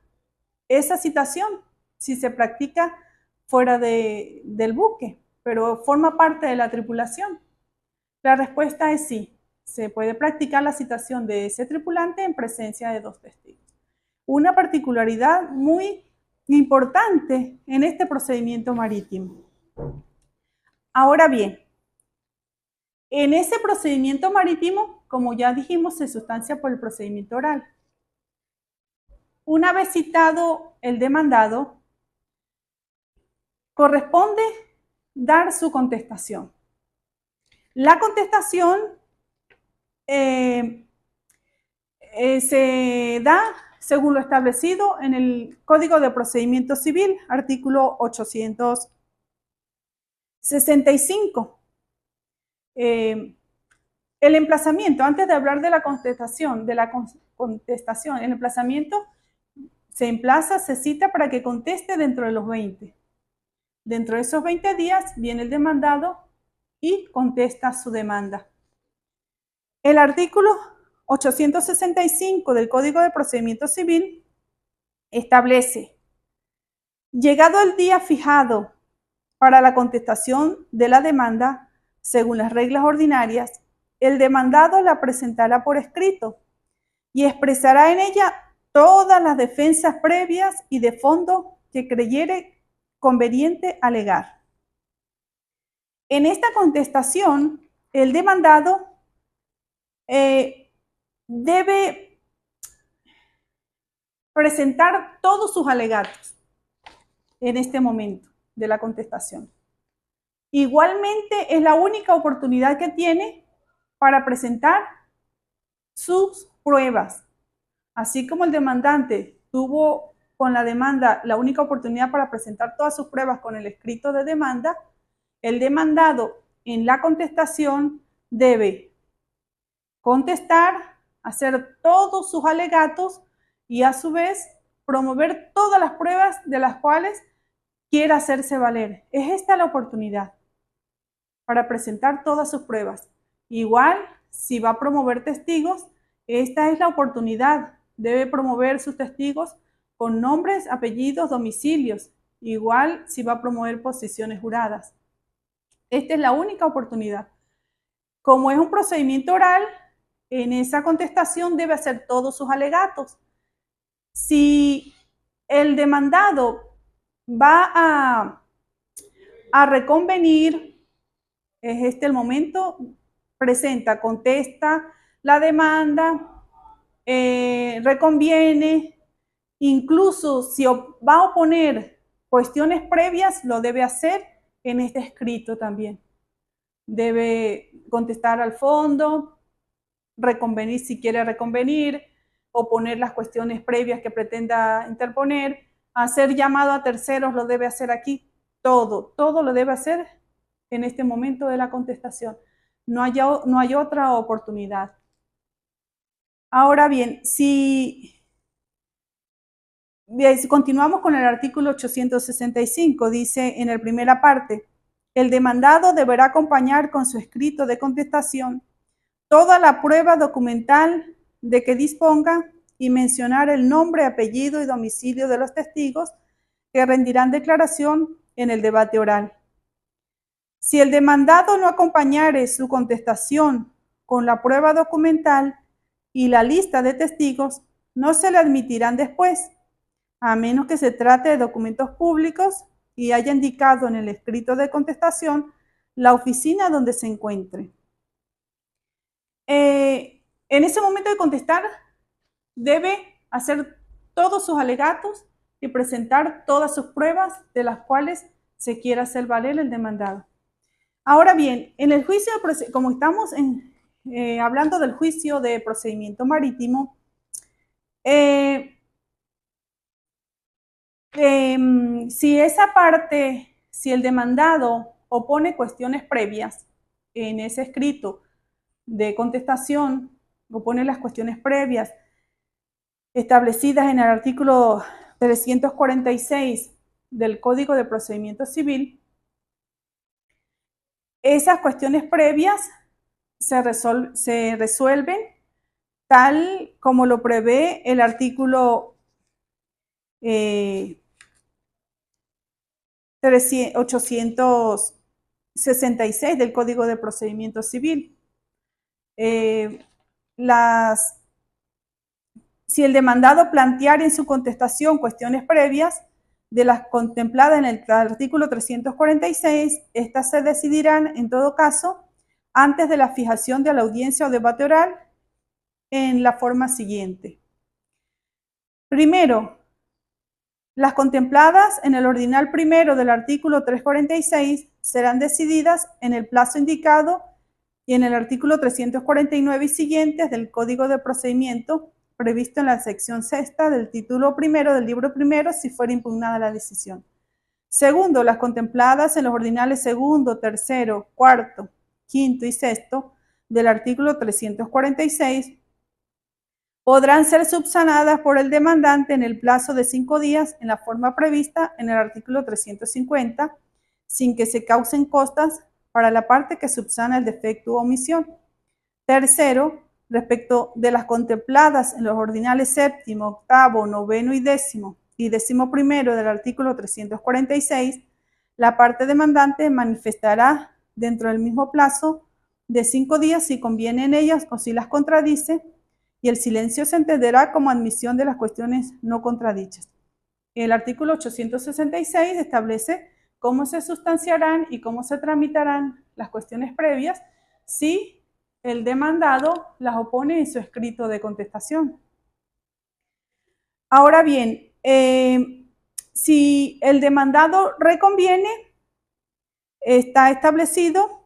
esa citación si se practica fuera del buque, pero forma parte de la tripulación? La respuesta es sí. Se puede practicar la citación de ese tripulante en presencia de dos testigos. Una particularidad muy importante en este procedimiento marítimo. Ahora bien, en ese procedimiento marítimo, como ya dijimos, se sustancia por el procedimiento oral. Una vez citado el demandado, corresponde dar su contestación. La contestación se da según lo establecido en el Código de Procedimiento Civil, artículo 865. El emplazamiento, antes de hablar de la contestación, el emplazamiento se emplaza, se cita para que conteste dentro de los 20. Dentro de esos 20 días viene el demandado y contesta su demanda. El artículo 865 del Código de Procedimiento Civil establece: llegado el día fijado para la contestación de la demanda, según las reglas ordinarias, el demandado la presentará por escrito y expresará en ella todas las defensas previas y de fondo que creyere conveniente alegar. En esta contestación, el demandado debe presentar todos sus alegatos en este momento de la contestación. Igualmente, es la única oportunidad que tiene para presentar sus pruebas. Así como el demandante tuvo con la demanda la única oportunidad para presentar todas sus pruebas con el escrito de demanda, el demandado en la contestación debe contestar, hacer todos sus alegatos y a su vez promover todas las pruebas de las cuales quiera hacerse valer. Es esta la oportunidad para presentar todas sus pruebas. Igual, si va a promover testigos, esta es la oportunidad. Debe promover sus testigos con nombres, apellidos, domicilios. Igual, si va a promover posiciones juradas. Esta es la única oportunidad. Como es un procedimiento oral, en esa contestación debe hacer todos sus alegatos. Si el demandado va a reconvenir, es este el momento, presenta, contesta la demanda, reconviene, incluso si va a oponer cuestiones previas, lo debe hacer en este escrito también. Debe contestar al fondo, reconvenir si quiere reconvenir, oponer las cuestiones previas que pretenda interponer, hacer llamado a terceros, lo debe hacer aquí, todo lo debe hacer en este momento de la contestación. No hay otra oportunidad. Ahora bien, si continuamos con el artículo 865, dice en la primera parte: el demandado deberá acompañar con su escrito de contestación toda la prueba documental de que disponga y mencionar el nombre, apellido y domicilio de los testigos que rendirán declaración en el debate oral. Si el demandado no acompañare su contestación con la prueba documental y la lista de testigos, no se le admitirán después, a menos que se trate de documentos públicos y haya indicado en el escrito de contestación la oficina donde se encuentre. En ese momento de contestar, debe hacer todos sus alegatos y presentar todas sus pruebas de las cuales se quiera hacer valer el demandado. Ahora bien, en el juicio, como estamos hablando del juicio de procedimiento marítimo, si esa parte, si el demandado opone cuestiones previas en ese escrito de contestación, opone las cuestiones previas, establecidas en el artículo 346 del Código de Procedimiento Civil, esas cuestiones previas se resuelven tal como lo prevé el artículo 866 del Código de Procedimiento Civil. Si el demandado planteara en su contestación cuestiones previas de las contempladas en el artículo 346, estas se decidirán, en todo caso, antes de la fijación de la audiencia o debate oral en la forma siguiente. Primero, las contempladas en el ordinal primero del artículo 346 serán decididas en el plazo indicado y en el artículo 349 y siguientes del Código de Procedimiento previsto en la sección sexta del título primero del libro primero si fuera impugnada la decisión. Segundo, las contempladas en los ordinales segundo, tercero, cuarto, quinto y sexto del artículo 346 podrán ser subsanadas por el demandante en el plazo de 5 días en la forma prevista en el artículo 350, sin que se causen costas para la parte que subsana el defecto u omisión. Tercero, respecto de las contempladas en los ordinales séptimo, octavo, noveno y décimo primero del artículo 346, la parte demandante manifestará dentro del mismo plazo de 5 días si conviene en ellas o si las contradice, y el silencio se entenderá como admisión de las cuestiones no contradichas. El artículo 866 establece cómo se sustanciarán y cómo se tramitarán las cuestiones previas si el demandado las opone en su escrito de contestación. Ahora bien, si el demandado reconviene, está establecido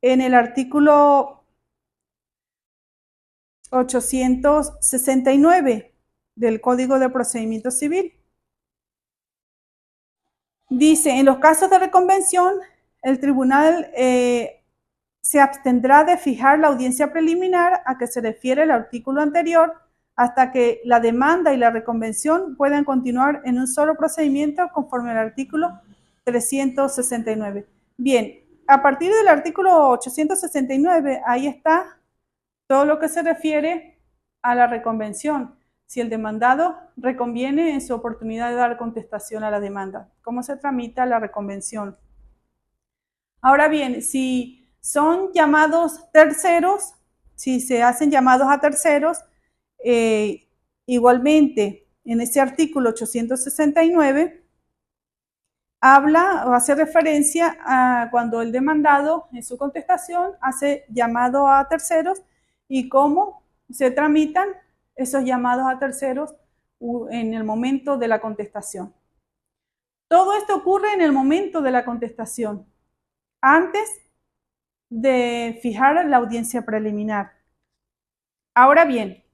en el artículo 869 del Código de Procedimiento Civil. Dice, en los casos de reconvención, el tribunal se abstendrá de fijar la audiencia preliminar a que se refiere el artículo anterior hasta que la demanda y la reconvención puedan continuar en un solo procedimiento conforme al artículo 369. Bien, a partir del artículo 869, ahí está todo lo que se refiere a la reconvención. Si el demandado reconviene en su oportunidad de dar contestación a la demanda. ¿Cómo se tramita la reconvención? Ahora bien, si son llamados terceros, si se hacen llamados a terceros, igualmente en ese artículo 869 habla o hace referencia a cuando el demandado en su contestación hace llamado a terceros y cómo se tramitan esos llamados a terceros en el momento de la contestación. Todo esto ocurre en el momento de la contestación, antes de fijar la audiencia preliminar. Ahora bien,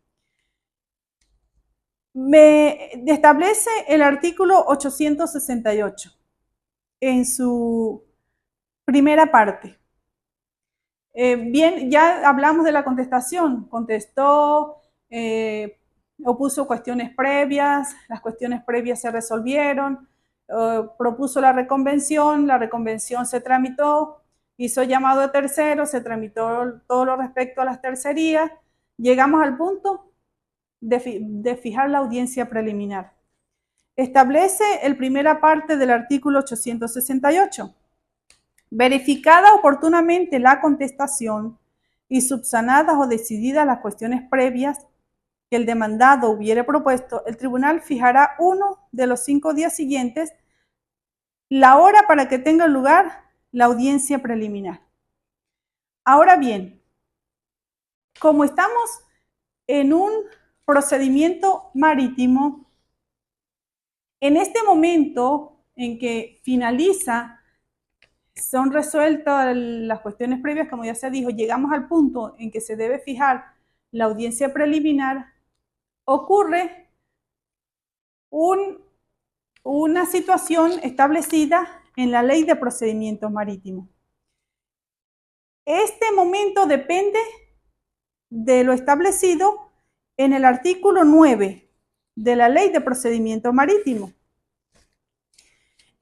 me establece el artículo 868 en su primera parte. Bien, ya hablamos de la contestación. Contestó, opuso cuestiones previas, las cuestiones previas se resolvieron, propuso la reconvención se tramitó, hizo llamado a terceros, se tramitó todo lo respecto a las tercerías, llegamos al punto de fijar la audiencia preliminar. Establece el primera parte del artículo 868. Verificada oportunamente la contestación y subsanadas o decididas las cuestiones previas que el demandado hubiere propuesto, el tribunal fijará uno de los 5 días siguientes la hora para que tenga lugar la audiencia preliminar. Ahora bien, como estamos en un procedimiento marítimo, en este momento en que finaliza, son resueltas las cuestiones previas, como ya se dijo, llegamos al punto en que se debe fijar la audiencia preliminar, ocurre una situación establecida en la Ley de Procedimientos Marítimos. Este momento depende de lo establecido en el artículo 9 de la Ley de Procedimiento Marítimo,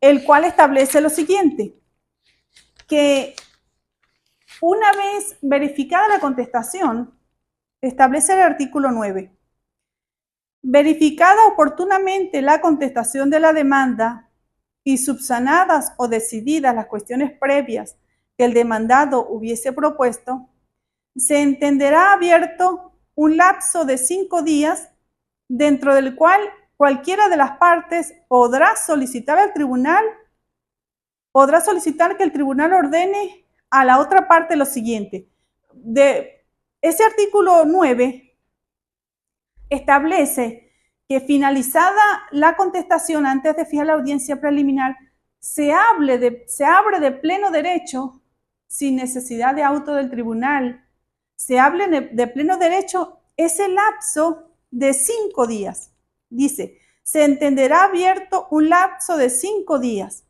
el cual establece lo siguiente, que una vez verificada la contestación, establece el artículo 9, verificada oportunamente la contestación de la demanda y subsanadas o decididas las cuestiones previas que el demandado hubiese propuesto, se entenderá abierto un lapso de 5 días dentro del cual cualquiera de las partes podrá solicitar al tribunal, que el tribunal ordene a la otra parte lo siguiente. Ese artículo 9 establece que finalizada la contestación antes de fijar la audiencia preliminar, se abre de pleno derecho, sin necesidad de auto del tribunal, se hable de pleno derecho ese lapso de 5 días. Dice, se entenderá abierto un lapso de 5 días,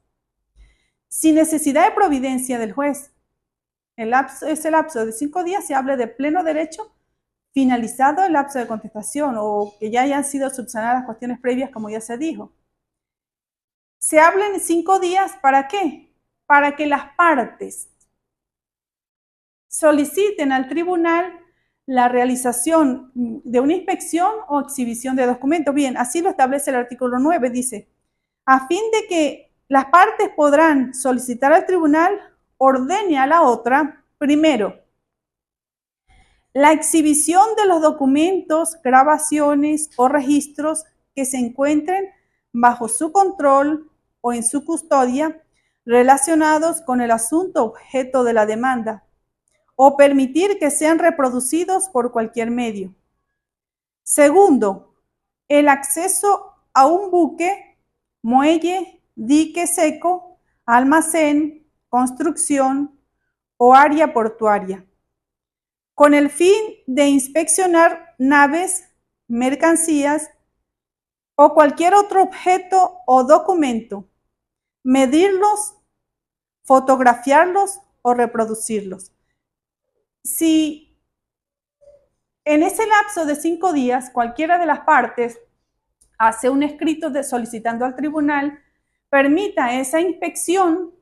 sin necesidad de providencia del juez. Ese lapso de 5 días se hable de pleno derecho, finalizado el lapso de contestación o que ya hayan sido subsanadas las cuestiones previas, como ya se dijo. Se habla en 5 días, ¿para qué? Para que las partes soliciten al tribunal la realización de una inspección o exhibición de documentos. Bien, así lo establece el artículo 9, dice, a fin de que las partes podrán solicitar al tribunal, ordene a la otra, primero, la exhibición de los documentos, grabaciones o registros que se encuentren bajo su control o en su custodia relacionados con el asunto objeto de la demanda, o permitir que sean reproducidos por cualquier medio. Segundo, el acceso a un buque, muelle, dique seco, almacén, construcción o área portuaria, con el fin de inspeccionar naves, mercancías o cualquier otro objeto o documento, medirlos, fotografiarlos o reproducirlos. Si en ese lapso de 5 días cualquiera de las partes hace un escrito solicitando al tribunal permita esa inspección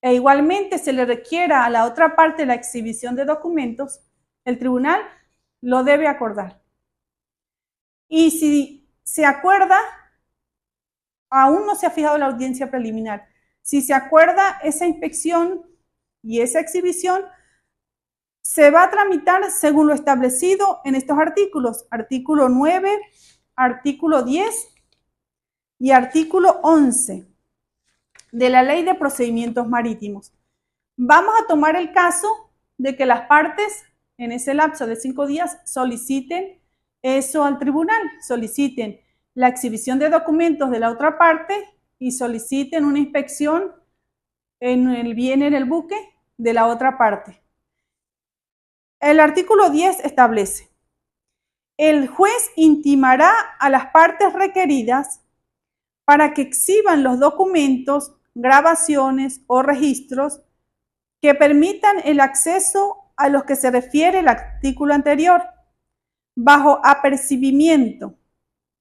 e igualmente se le requiera a la otra parte la exhibición de documentos, el tribunal lo debe acordar. Y si se acuerda, aún no se ha fijado la audiencia preliminar, si se acuerda esa inspección y esa exhibición, se va a tramitar según lo establecido en estos artículos, artículo 9, artículo 10 y artículo 11 de la Ley de Procedimientos Marítimos. Vamos a tomar el caso de que las partes en ese lapso de 5 días soliciten eso al tribunal, soliciten la exhibición de documentos de la otra parte y soliciten una inspección en el bien en el buque de la otra parte. El artículo 10 establece, el juez intimará a las partes requeridas para que exhiban los documentos, grabaciones o registros que permitan el acceso a los que se refiere el artículo anterior, bajo apercibimiento,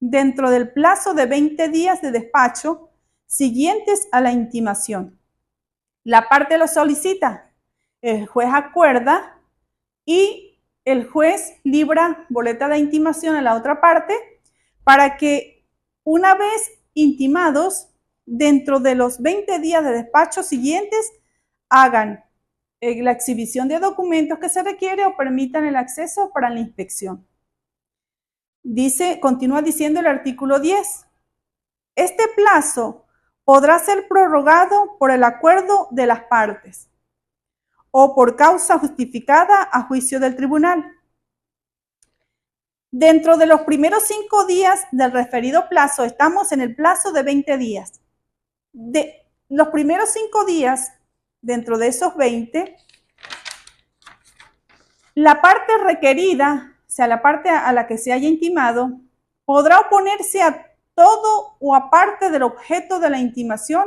dentro del plazo de 20 días de despacho siguientes a la intimación. La parte lo solicita, el juez acuerda y el juez libra boleta de intimación a la otra parte para que una vez intimados, dentro de los 20 días de despacho siguientes, hagan la exhibición de documentos que se requiere o permitan el acceso para la inspección. Continúa diciendo el artículo 10. Este plazo podrá ser prorrogado por el acuerdo de las partes o por causa justificada a juicio del tribunal. Dentro de los primeros 5 días del referido plazo, estamos en el plazo de 20 días. De los primeros 5 días, dentro de esos 20, la parte requerida, o sea, la parte a la que se haya intimado, podrá oponerse a todo o a parte del objeto de la intimación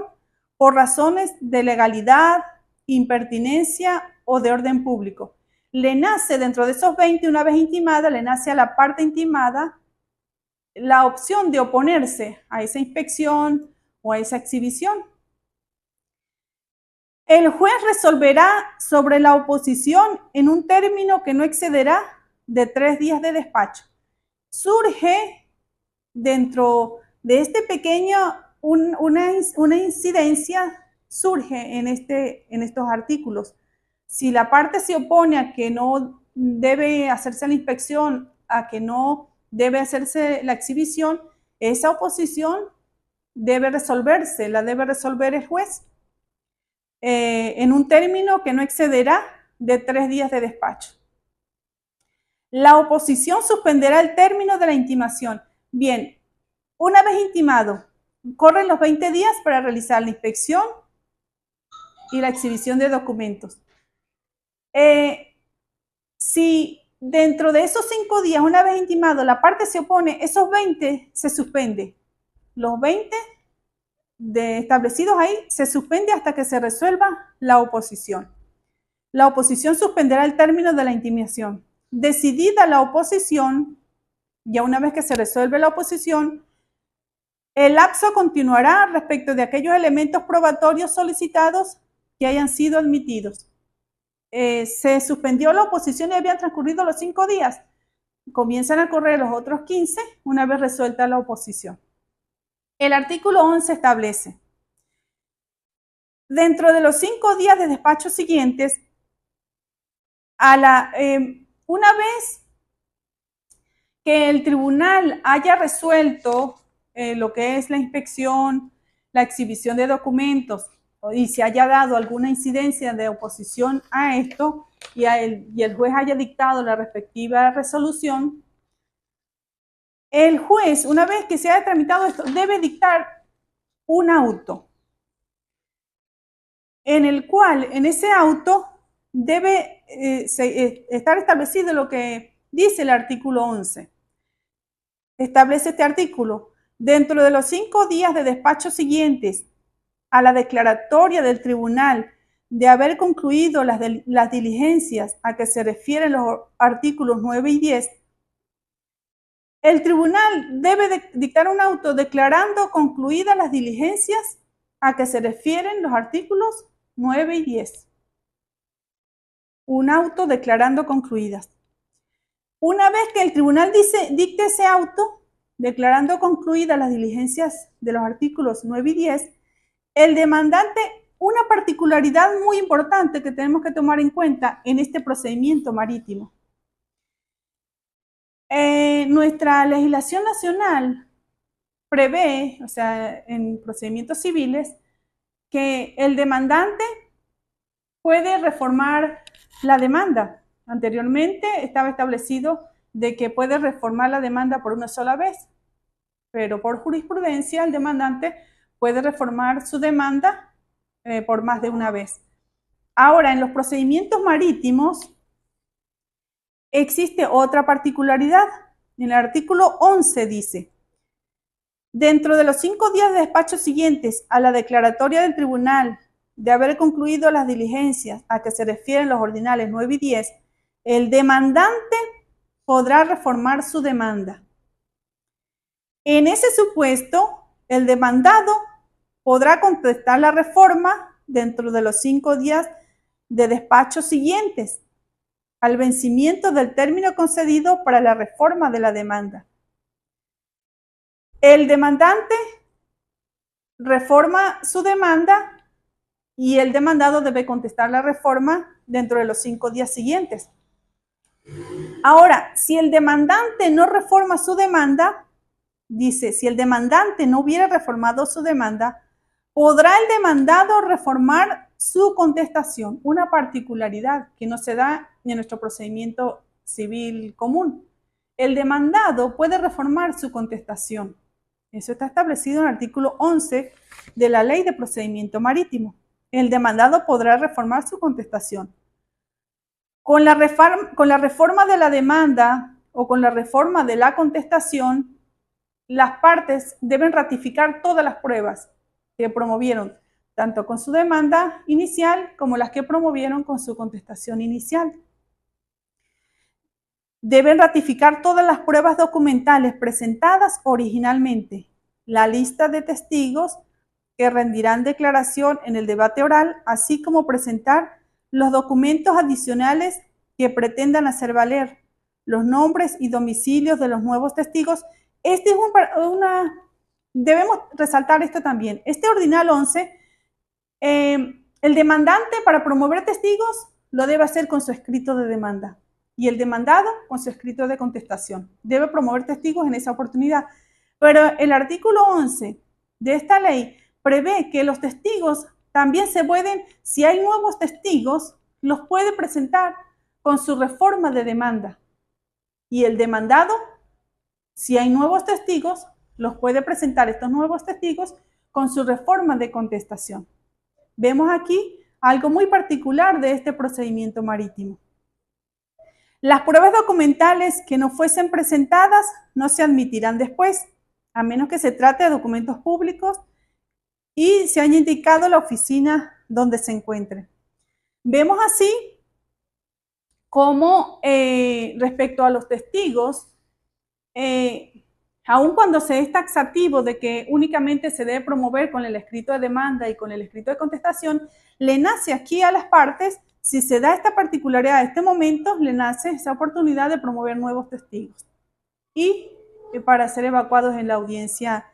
por razones de legalidad, impertinencia o de orden público. le nace dentro de esos 20, una vez intimada, le nace a la parte intimada la opción de oponerse a esa inspección o a esa exhibición. El juez resolverá sobre la oposición en un término que no excederá de 3 días de despacho. Surge dentro de este pequeño, una incidencia surge en estos artículos. Si la parte se opone a que no debe hacerse la inspección, a que no debe hacerse la exhibición, esa oposición debe resolverse, la debe resolver el juez en un término que no excederá de 3 días de despacho. La oposición suspenderá el término de la intimación. Bien, una vez intimado, corren los 20 días para realizar la inspección y la exhibición de documentos. Si dentro de esos 5 días, una vez intimado, la parte se opone, esos 20 se suspende. Los 20 establecidos ahí se suspende hasta que se resuelva la oposición. La oposición suspenderá el término de la intimación. Decidida la oposición, ya una vez que se resuelve la oposición, el lapso continuará respecto de aquellos elementos probatorios solicitados que hayan sido admitidos. Se suspendió la oposición y habían transcurrido los 5 días. Comienzan a correr los otros 15 una vez resuelta la oposición. El artículo 11 establece, dentro de los 5 días de despacho siguientes, una vez que el tribunal haya resuelto lo que es la inspección, la exhibición de documentos, y se haya dado alguna incidencia de oposición a esto, y el juez haya dictado la respectiva resolución, el juez, una vez que se haya tramitado esto, debe dictar un auto, en el cual, en ese auto, debe estar establecido lo que dice el artículo 11. Establece este artículo: dentro de los 5 días de despacho siguientes a la declaratoria del tribunal de haber concluido las diligencias a que se refieren los artículos 9 y 10, el tribunal debe dictar un auto declarando concluidas las diligencias a que se refieren los artículos 9 y 10. Un auto declarando concluidas. Una vez que el tribunal dicte ese auto, declarando concluidas las diligencias de los artículos 9 y 10, el demandante, una particularidad muy importante que tenemos que tomar en cuenta en este procedimiento marítimo. Nuestra legislación nacional prevé, o sea, en procedimientos civiles, que el demandante puede reformar la demanda. Anteriormente estaba establecido de que puede reformar la demanda por una sola vez, pero por jurisprudencia el demandante puede reformar su demanda por más de una vez. Ahora, en los procedimientos marítimos existe otra particularidad. En el artículo 11 dice: dentro de los 5 días de despacho siguientes a la declaratoria del tribunal de haber concluido las diligencias a que se refieren los ordinales 9 y 10, el demandante podrá reformar su demanda. En ese supuesto, el demandado podrá contestar la reforma dentro de los 5 días de despacho siguientes al vencimiento del término concedido para la reforma de la demanda. El demandante reforma su demanda y el demandado debe contestar la reforma dentro de los 5 días siguientes. Ahora, si el demandante no reforma su demanda, dice, si el demandante no hubiera reformado su demanda, podrá el demandado reformar su contestación, una particularidad que no se da en nuestro procedimiento civil común. El demandado puede reformar su contestación. Eso está establecido en el artículo 11 de la Ley de Procedimiento Marítimo. El demandado podrá reformar su contestación. Con la reforma de la demanda o con la reforma de la contestación, las partes deben ratificar todas las pruebas que promovieron, tanto con su demanda inicial como las que promovieron con su contestación inicial. Deben ratificar todas las pruebas documentales presentadas originalmente, la lista de testigos que rendirán declaración en el debate oral, así como presentar los documentos adicionales que pretendan hacer valer, los nombres y domicilios de los nuevos testigos. Debemos resaltar esto también. Este ordinal 11, el demandante para promover testigos lo debe hacer con su escrito de demanda y el demandado con su escrito de contestación. Debe promover testigos en esa oportunidad. Pero el artículo 11 de esta ley prevé que los testigos también se pueden, si hay nuevos testigos, los puede presentar con su reforma de demanda. Y el demandado, si hay nuevos testigos, los puede presentar estos nuevos testigos con su reforma de contestación. Vemos aquí algo muy particular de este procedimiento marítimo. Las pruebas documentales que no fuesen presentadas no se admitirán después, a menos que se trate de documentos públicos y se haya indicado la oficina donde se encuentre. Vemos así cómo respecto a los testigos, aun cuando se es taxativo de que únicamente se debe promover con el escrito de demanda y con el escrito de contestación, le nace aquí a las partes, si se da esta particularidad de este momento, le nace esa oportunidad de promover nuevos testigos y para ser evacuados en la audiencia,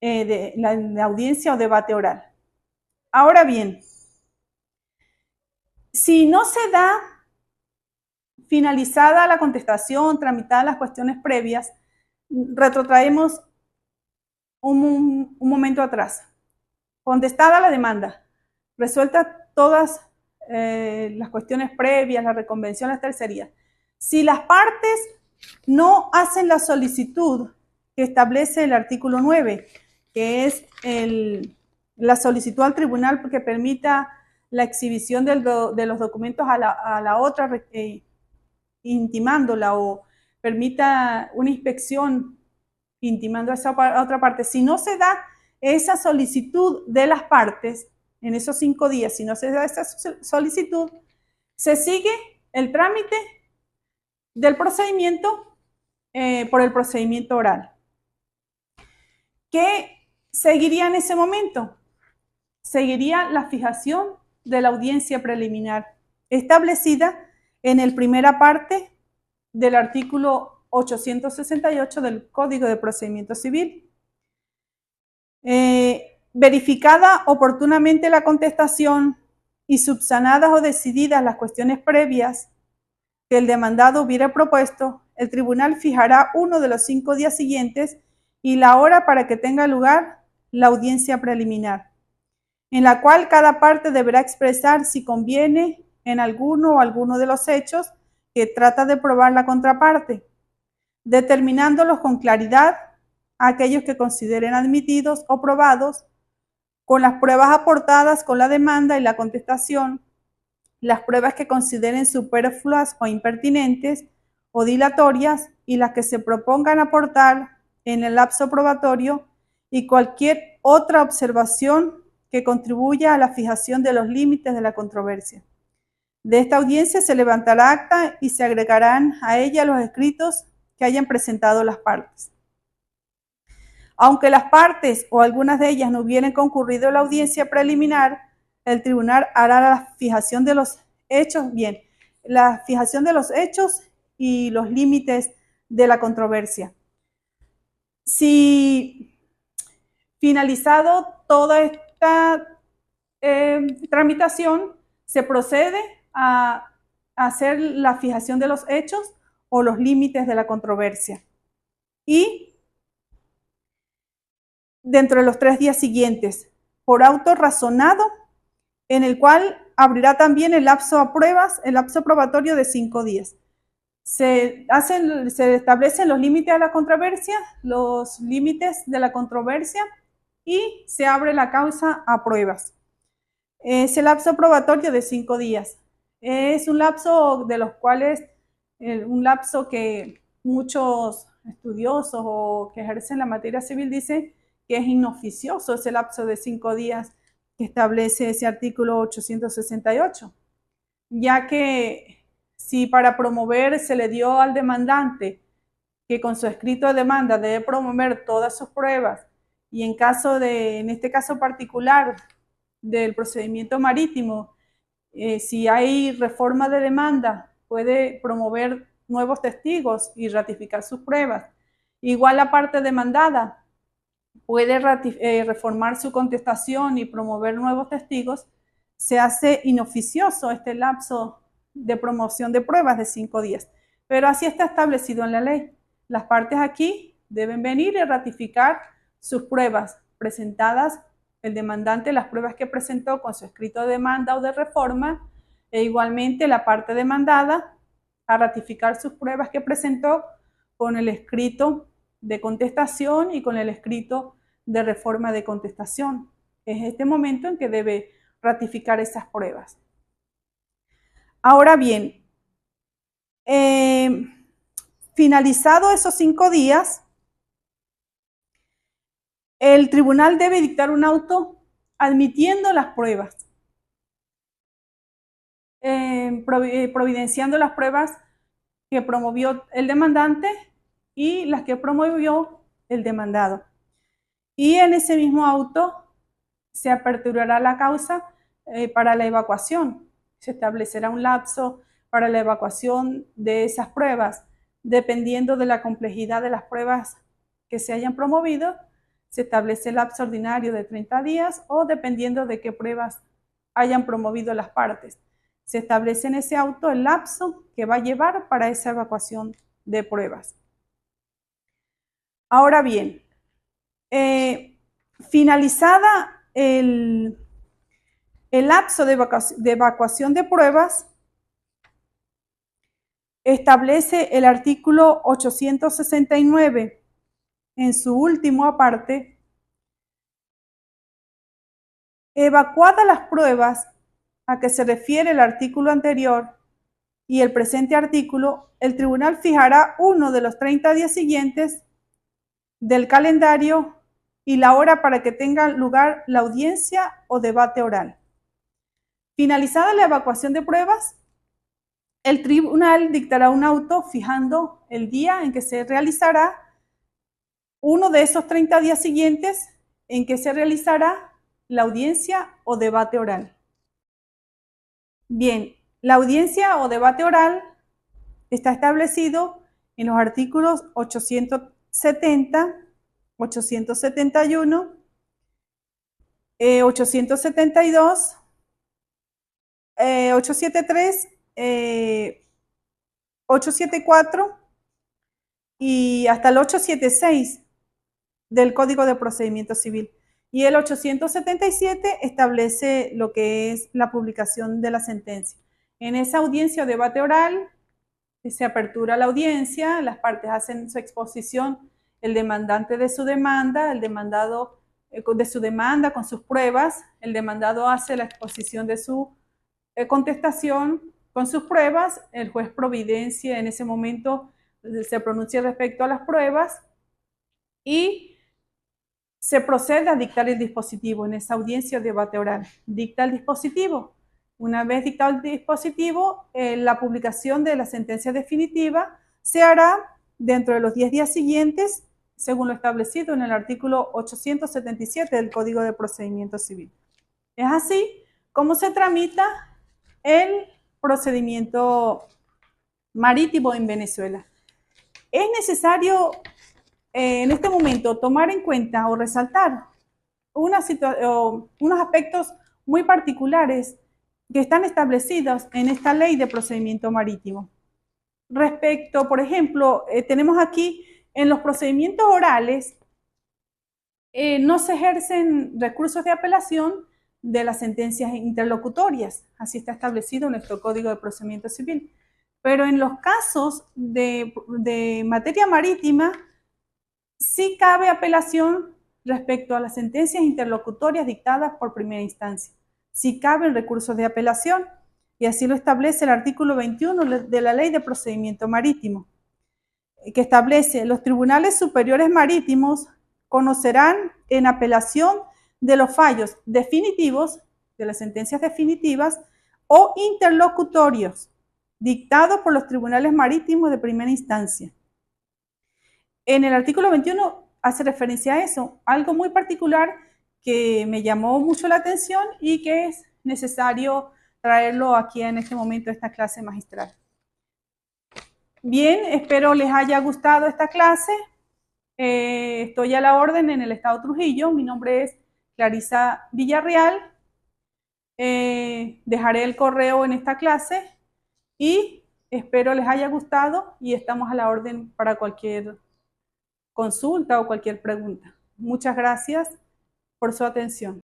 la audiencia o debate oral. Ahora bien, si no se da finalizada la contestación, tramitadas las cuestiones previas, retrotraemos un momento atrás. Contestada la demanda, resuelta todas las cuestiones previas, la reconvención, las tercerías. Si las partes no hacen la solicitud que establece el artículo 9, que es la solicitud al tribunal que permita la exhibición de los documentos a la otra, intimándola, o permita una inspección intimando a esa otra parte. Si no se da esa solicitud de las partes en esos 5 días, si no se da esa solicitud, se sigue el trámite del procedimiento por el procedimiento oral. ¿Qué seguiría en ese momento? Seguiría la fijación de la audiencia preliminar establecida en el primera parte del artículo 868 del Código de Procedimiento Civil. Verificada oportunamente la contestación y subsanadas o decididas las cuestiones previas que el demandado hubiera propuesto, el tribunal fijará uno de los 5 días siguientes y la hora para que tenga lugar la audiencia preliminar, en la cual cada parte deberá expresar si conviene en alguno o alguno de los hechos que trata de probar la contraparte, determinándolos con claridad aquellos que consideren admitidos o probados, con las pruebas aportadas con la demanda y la contestación, las pruebas que consideren superfluas o impertinentes o dilatorias y las que se propongan aportar en el lapso probatorio y cualquier otra observación que contribuya a la fijación de los límites de la controversia. De esta audiencia se levantará acta y se agregarán a ella los escritos que hayan presentado las partes. Aunque las partes o algunas de ellas no hubieran concurrido a la audiencia preliminar, el tribunal hará la fijación de los hechos, la fijación de los hechos y los límites de la controversia. Si finalizado toda esta tramitación, se procede a hacer la fijación de los hechos o los límites de la controversia. Y dentro de los 3 días siguientes, por auto razonado, en el cual abrirá también el lapso a pruebas, el lapso probatorio de 5 días. Se establecen los límites de la controversia, y se abre la causa a pruebas. Ese lapso probatorio de 5 días es un lapso de los cuales, un lapso que muchos estudiosos o que ejercen la materia civil dicen que es inoficioso, ese lapso de 5 días que establece ese artículo 868, ya que Si para promover se le dio al demandante que con su escrito de demanda debe promover todas sus pruebas y en este caso particular del procedimiento marítimo, si hay reforma de demanda, puede promover nuevos testigos y ratificar sus pruebas. Igual la parte demandada puede reformar su contestación y promover nuevos testigos. Se hace inoficioso este lapso de promoción de pruebas de 5 días, pero así está establecido en la ley. Las partes aquí deben venir y ratificar sus pruebas presentadas, el demandante las pruebas que presentó con su escrito de demanda o de reforma, e igualmente la parte demandada a ratificar sus pruebas que presentó con el escrito de contestación y con el escrito de reforma de contestación. Es este momento en que debe ratificar esas pruebas. Ahora bien, finalizado esos 5 días, el tribunal debe dictar un auto admitiendo las pruebas, providenciando las pruebas que promovió el demandante y las que promovió el demandado. Y en ese mismo auto se aperturará la causa para la evacuación. Se establecerá un lapso para la evacuación de esas pruebas. Dependiendo de la complejidad de las pruebas que se hayan promovido, se establece el lapso ordinario de 30 días o dependiendo de qué pruebas hayan promovido las partes. Se establece en ese auto el lapso que va a llevar para esa evacuación de pruebas. Ahora bien, finalizada el lapso de evacuación de pruebas, establece el artículo 869 en su último aparte: evacuadas las pruebas a que se refiere el artículo anterior y el presente artículo, el tribunal fijará uno de los 30 días siguientes del calendario y la hora para que tenga lugar la audiencia o debate oral. Finalizada la evacuación de pruebas, el tribunal dictará un auto fijando el día en que se realizará uno de esos 30 días siguientes en que se realizará la audiencia o debate oral. Bien, la audiencia o debate oral está establecido en los artículos 870, 871, 872, 873, 874 y hasta el 876 del Código de Procedimiento Civil. Y el 877 establece lo que es la publicación de la sentencia. En esa audiencia o debate oral se apertura la audiencia, las partes hacen su exposición, el demandante de su demanda, el demandado de su demanda con sus pruebas, el demandado hace la exposición de su contestación con sus pruebas, el juez providencia en ese momento, se pronuncia respecto a las pruebas y se procede a dictar el dispositivo en esa audiencia o debate oral. Dicta el dispositivo. Una vez dictado el dispositivo, la publicación de la sentencia definitiva se hará dentro de los 10 días siguientes, según lo establecido en el artículo 877 del Código de Procedimiento Civil. Es así como se tramita el procedimiento marítimo en Venezuela. Es necesario en este momento tomar en cuenta o resaltar unos aspectos muy particulares que están establecidos en esta ley de procedimiento marítimo. Respecto, por ejemplo, tenemos aquí en los procedimientos orales, no se ejercen recursos de apelación de las sentencias interlocutorias, así está establecido en nuestro Código de Procedimiento Civil. Pero en los casos de materia marítima, sí cabe apelación respecto a las sentencias interlocutorias dictadas por primera instancia. Sí caben recursos de apelación, y así lo establece el artículo 21 de la Ley de Procedimiento Marítimo, que establece: los tribunales superiores marítimos conocerán en apelación de los fallos definitivos, de las sentencias definitivas o interlocutorios dictado por los tribunales marítimos de primera instancia. En el artículo 21 hace referencia a eso, algo muy particular que me llamó mucho la atención y que es necesario traerlo aquí en este momento a esta clase magistral. Bien, espero les haya gustado esta clase. Estoy a la orden en el Estado Trujillo. Mi nombre es Clarisa Villarreal. Dejaré el correo en esta clase y espero les haya gustado y estamos a la orden para cualquier consulta o cualquier pregunta. Muchas gracias por su atención.